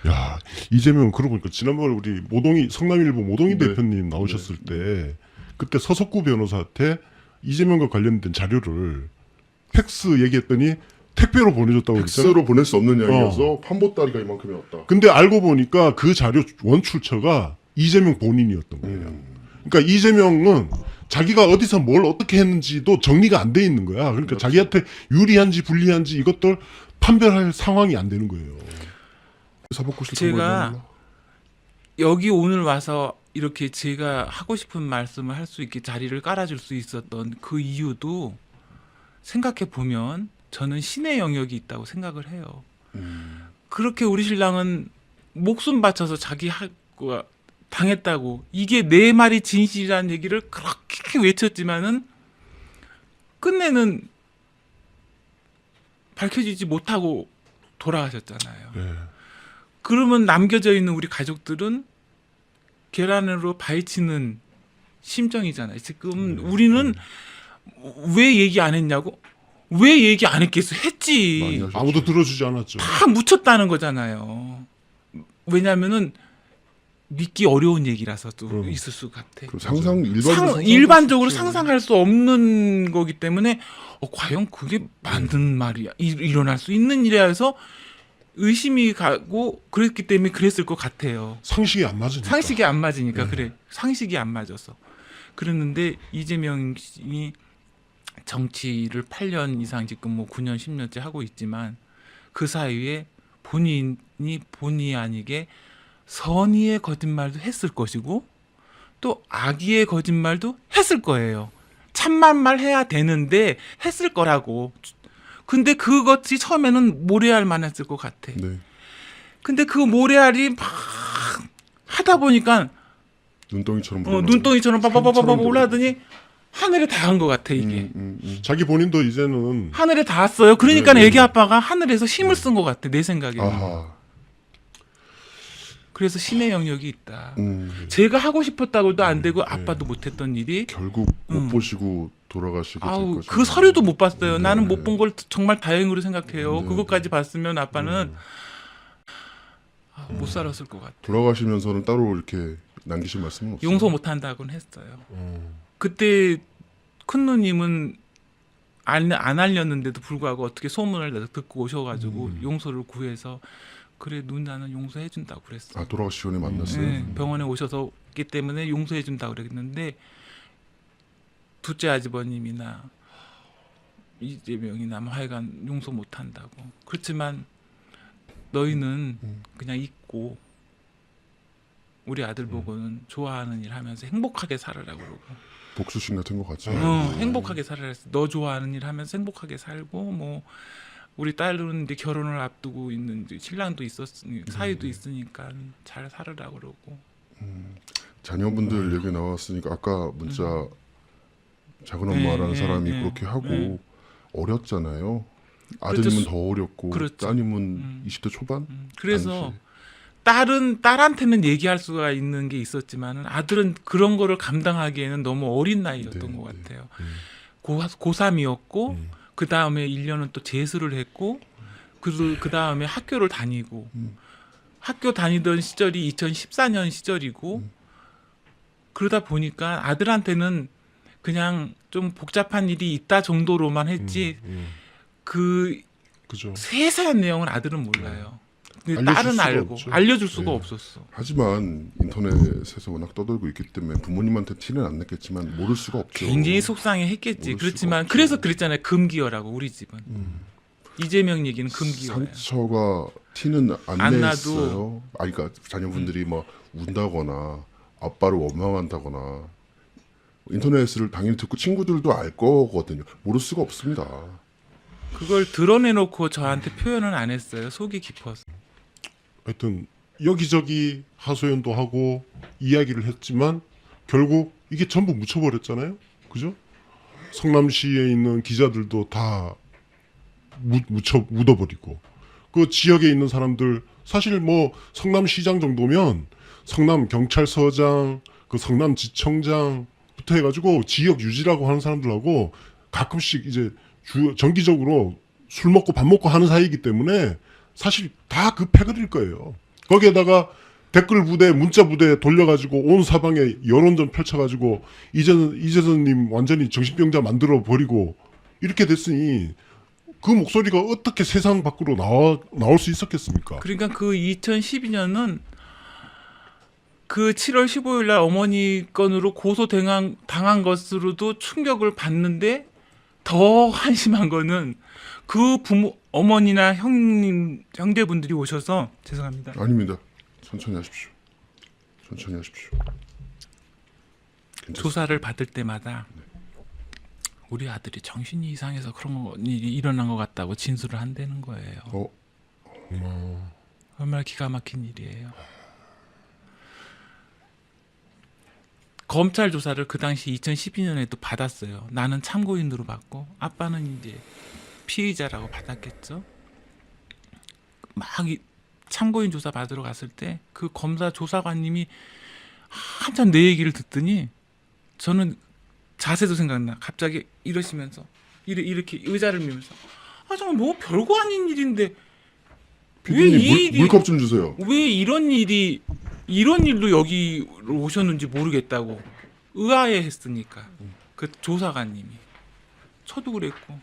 야, 이재명 그러고 보니까 지난번에 우리 모동이 성남일보 모동이 네. 대표님 나오셨을 때 그때 서석구 변호사한테 이재명과 관련된 자료를 팩스 얘기했더니 택배로 보내줬다고 그랬잖아요. 팩스로 보낼 수 없는 양이어서 판보따리가 이만큼이었다. 근데 알고 보니까 그 자료 원출처가 이재명 본인이었던 거예요. 그러니까 이재명은 자기가 어디서 뭘 어떻게 했는지도 정리가 안 돼 있는 거야. 그러니까 그렇죠. 자기한테 유리한지 불리한지 이것들 판별할 상황이 안 되는 거예요. 사법고 실장 제가 여기 오늘 와서 이렇게 제가 하고 싶은 말씀을 할 수 있게 자리를 깔아줄 수 있었던 그 이유도 생각해 보면 저는 신의 영역이 있다고 생각을 해요. 그렇게 우리 신랑은 목숨 바쳐서 자기 하고 당했다고 이게 내 말이 진실이라는 얘기를 그렇게 외쳤지만은 끝내는 밝혀지지 못하고 돌아가셨잖아요. 네. 그러면 남겨져 있는 우리 가족들은 계란으로 파헤치는 심정이잖아요. 지금 우리는 왜 얘기 안 했냐고? 왜 얘기 안 했겠어? 많이 했지. 하셨죠. 아무도 들어주지 않았죠. 다 묻혔다는 거잖아요. 왜냐면은 믿기 어려운 얘기라서도 있을 수 같아. 그 일반적으로 일반적으로 상상할 수 없는 거기 때문에 과연 그게 맞는 말이야? 일어날 수 있는 일이야 해서 의심이 가고 그랬기 때문에 그랬을 것 같아요. 상식이 안 맞으니까. 상식이 안 맞으니까 그래. 상식이 안 맞아서. 그랬는데 이재명이 정치를 8년 이상 지금 뭐 9년 10년째 하고 있지만 그 사이에 본인이 본의 아니게 선의의 거짓말도 했을 것이고 또 악의의 거짓말도 했을 거예요. 참말말 해야 되는데 했을 거라고. 근데 그것이 처음에는 모래알 만했을 것 같아. 네. 근데 그 모래알이 막 하다 보니까 눈덩이처럼 눈덩이처럼 빠바바바바 산처럼 올라가더니 하늘에 닿은 것 같아 이게. 자기 본인도 이제는 하늘에 닿았어요. 그러니까 네, 네. 애기 아빠가 하늘에서 힘을 쓴 것 같아 내 생각에는. 아하. 그래서 신의 영역이 있다. 제가 하고 싶었다고도 안 되고 아빠도 못했던 일이 결국 못 보시고 돌아가시게 될 아우 거죠. 그 서류도 못 봤어요. 나는 못 본 걸 정말 다행으로 생각해요. 그것까지 봤으면 아빠는 못 살았을 것 같아. 돌아가시면서는 따로 이렇게 남기신 말씀은 없어요. 용서 못 한다고는 했어요. 그때 큰 누님은 안 알렸는데도 불구하고 어떻게 소문을 듣고 오셔가지고 용서를 구해서 그래 누나는 용서해 준다고 그랬어. 아 돌아가시기 전에 만났어요. 네, 병원에 오셔서기 때문에 용서해 준다고 그랬는데 둘째 아주버님이나 이재명이나 뭐 하여간 용서 못 한다고. 그렇지만 너희는 그냥 잊고 우리 아들 보고는 좋아하는 일 하면서 행복하게 살으라고 그러고. 복수심 같은 거 같죠. 행복하게 살아라. 너 좋아하는 일 하면서 행복하게 살고 뭐 우리 딸은 이제 결혼을 앞두고 있는 이제 신랑도 있었으니 사위도 있으니까 잘 살으라 그러고. 자녀분들 얘기 나왔으니까 아까 문자 작은 엄마라는 네, 사람이 네, 그렇게 하고 네. 어렸잖아요. 그렇죠. 아드님은 더 어렸고 그렇죠. 따님은 20대 초반. 그래서 당시. 딸한테는 얘기할 수가 있는 게 있었지만은 아들은 그런 거를 감당하기에는 너무 어린 나이였던 네, 것 네. 같아요. 고3이었고 그 다음에 1년은 또 재수를 했고 그 다음에 학교를 다니고 학교 다니던 시절이 2014년 시절이고 그러다 보니까 아들한테는 그냥 좀 복잡한 일이 있다 정도로만 했지 그 그죠. 세세한 내용은 아들은 몰라요. 근데 알려줄 딸은 수가 알고 없죠. 알려줄 수가 네. 없었어. 하지만 인터넷에서 워낙 떠돌고 있기 때문에 부모님한테 티는 안 냈겠지만 모를 수가 없죠. 굉장히 속상해했겠지. 모를 그렇지만 수가 그래서 없죠. 그랬잖아요. 금기어라고 우리 집은. 이재명 얘기는 금기어예요. 상처가 티는 안 안 냈어요. 아, 그러니까 자녀분들이 뭐 운다거나 아빠를 원망한다거나 인터넷을 당연히 듣고 친구들도 알 거거든요. 모를 수가 없습니다. 그걸 드러내놓고 저한테 표현은 안 했어요. 속이 깊어서. 하여튼 여기저기 하소연도 하고 이야기를 했지만 결국 이게 전부 묻혀버렸잖아요. 그죠? 성남시에 있는 기자들도 다 묻어버리고 그 지역에 있는 사람들 사실 뭐 성남시장 정도면 성남경찰서장 그 성남지청장부터 해가지고 지역 유지라고 하는 사람들하고 가끔씩 이제 정기적으로 술 먹고 밥 먹고 하는 사이이기 때문에 사실 다 그 패거리일 거예요. 거기에다가 댓글 부대, 문자 부대 돌려가지고 온 사방에 여론전 펼쳐가지고 이재선님 완전히 정신병자 만들어 버리고 이렇게 됐으니 그 목소리가 어떻게 세상 밖으로 나올 수 있었겠습니까? 그러니까 그 2012년은 그 7월 15일 날 어머니 건으로 당한 것으로도 충격을 받는데 더 한심한 거는 그 부모 어머니나 형제분들이 오셔서 죄송합니다. 아닙니다. 천천히 하십시오. 천천히 하십시오. 괜찮습니다. 조사를 받을 때마다 우리 아들이 정신이 이상해서 그런 일이 일어난 것 같다고 진술을 한다는 거예요. 얼마나 기가 막힌 일이에요. 검찰 조사를 그 당시 2012년에도 받았어요. 나는 참고인으로 받고 아빠는 이제 피의자라고 받았겠죠. 막 참고인 조사 받으러 갔을 때 그 검사 조사관님이 한참 내 얘기를 듣더니 저는 자세도 생각나. 갑자기 이러시면서 이렇게 의자를 밀면서 정말 뭐 별거 아닌 일인데 왜 이 일이 물컵 좀 주세요. 왜 이런 일로 여기 오셨는지 모르겠다고 의아해했으니까 그 조사관님이 저도 그랬고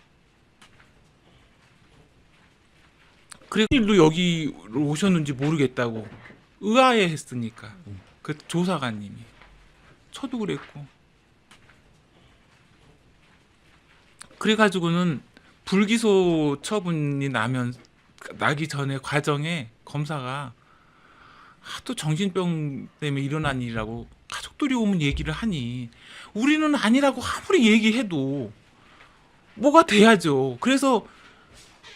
그래 일로 여기 오셨는지 모르겠다고 의아해했으니까 그 조사관님이 저도 그랬고 그래가지고는 불기소 처분이 나기 전에 과정에 검사가 하도 정신병 때문에 일어난 일이라고 가족들이 오면 얘기를 하니 우리는 아니라고 아무리 얘기해도 뭐가 돼야죠. 그래서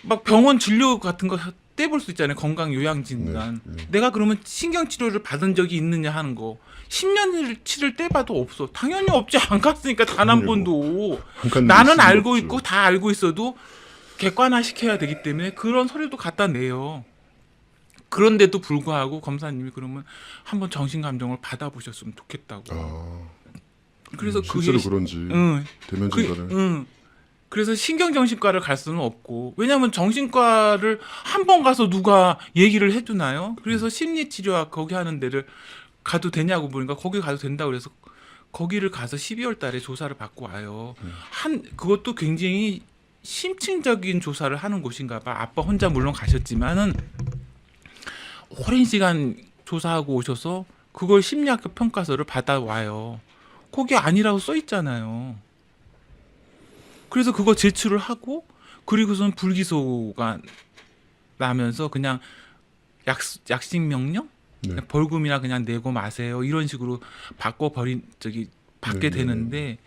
막 병원 진료 같은 거 떼볼 수 있잖아요. 건강 요양진단. 내가 그러면 신경치료를 받은 적이 있느냐 하는 거 10년치를 떼봐도 없어. 당연히 없지. 안 갔으니까 단 한 번도. 나는 알고 있고 다 알고 있어도 객관화 시켜야 되기 때문에 그런 서류도 갖다 내요. 그런데도 불구하고 검사님이 그러면 한번 정신감정을 받아보셨으면 좋겠다고. 그래서 실제로 그런지 대면 진단을. 그래서 신경정신과를 갈 수는 없고 왜냐하면 정신과를 한 번 가서 누가 얘기를 해주나요? 그래서 심리치료학 거기 하는 데를 가도 되냐고 보니까 거기 가도 된다고 그래서 거기를 가서 12월 달에 조사를 받고 와요. 그것도 굉장히 심층적인 조사를 하는 곳인가 봐. 아빠 혼자 물론 가셨지만은 오랜 시간 조사하고 오셔서 그걸 심리학적 평가서를 받아와요. 거기 아니라고 써 있잖아요. 그래서 그거 제출을 하고 그리고선 불기소가 나면서 그냥 약식 명령? 네. 벌금이나 그냥 내고 마세요. 이런 식으로 받게 되는데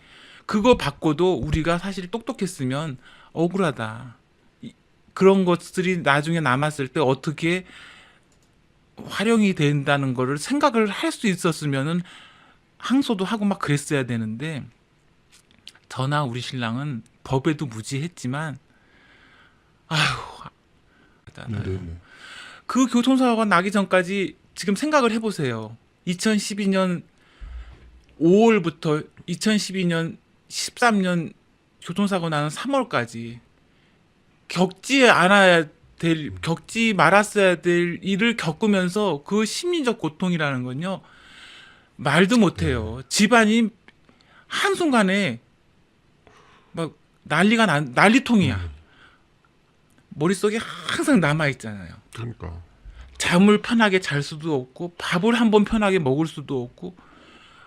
그거 받고도 우리가 사실 똑똑했으면 억울하다. 그런 것들이 나중에 남았을 때 어떻게 활용이 된다는 거를 생각을 할 수 있었으면은 항소도 하고 막 그랬어야 되는데 저나 우리 신랑은 법에도 무지했지만 그 교통사고가 나기 전까지 지금 생각을 해보세요. 2012년 5월부터 2012년 13년 교통사고 나는 3월까지 겪지 말았어야 될 일을 겪으면서 그 심리적 고통이라는 건요 말도 못해요. 집안이 한순간에 막 난리통이야. 머릿속에 항상 남아있잖아요. 그러니까 잠을 편하게 잘 수도 없고 밥을 한번 편하게 먹을 수도 없고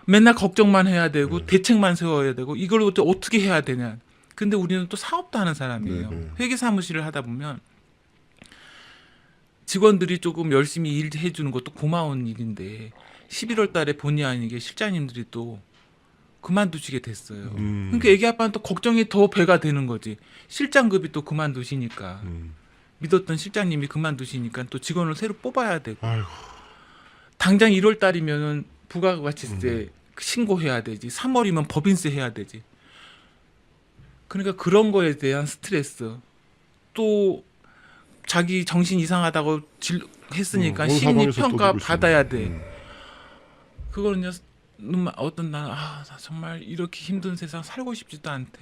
맨날 걱정만 해야 되고 대책만 세워야 되고 이걸 어떻게 해야 되냐. 근데 우리는 또 사업도 하는 사람이에요. 회계 사무실을 하다 보면 직원들이 조금 열심히 일해 주는 것도 고마운 일인데 11월 달에 본의 아니게 실장님들이 또 그만두시게 됐어요. 그러니까 애기 아빠는 또 걱정이 더 배가 되는 거지. 실장급이 또 그만두시니까 믿었던 실장님이 그만두시니까 또 직원을 새로 뽑아야 되고. 아이고. 당장 1월 달이면은 부가가치세 신고해야 되지. 3월이면 법인세 해야 되지. 그러니까 그런 거에 대한 스트레스. 또 자기 정신 이상하다고 했으니까 어느 심리 사방에서 평가 떠들고 받아야 있습니다. 돼. 그거는요. 어떤 날 나 정말 이렇게 힘든 세상 살고 싶지도 않대.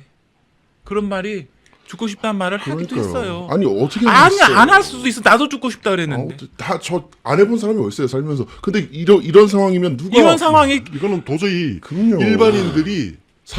그런 말이 죽고 싶다는 말을 하기도 했어요. 아니 어떻게 아니 하겠어요? 안 할 수도 있어. 나도 죽고 싶다 그랬는데. 다저 안 해본 사람이 어딨어요 살면서. 근데 이런 상황이면 누가 이런 상황이 이거는 도저히 그럼요. 일반인들이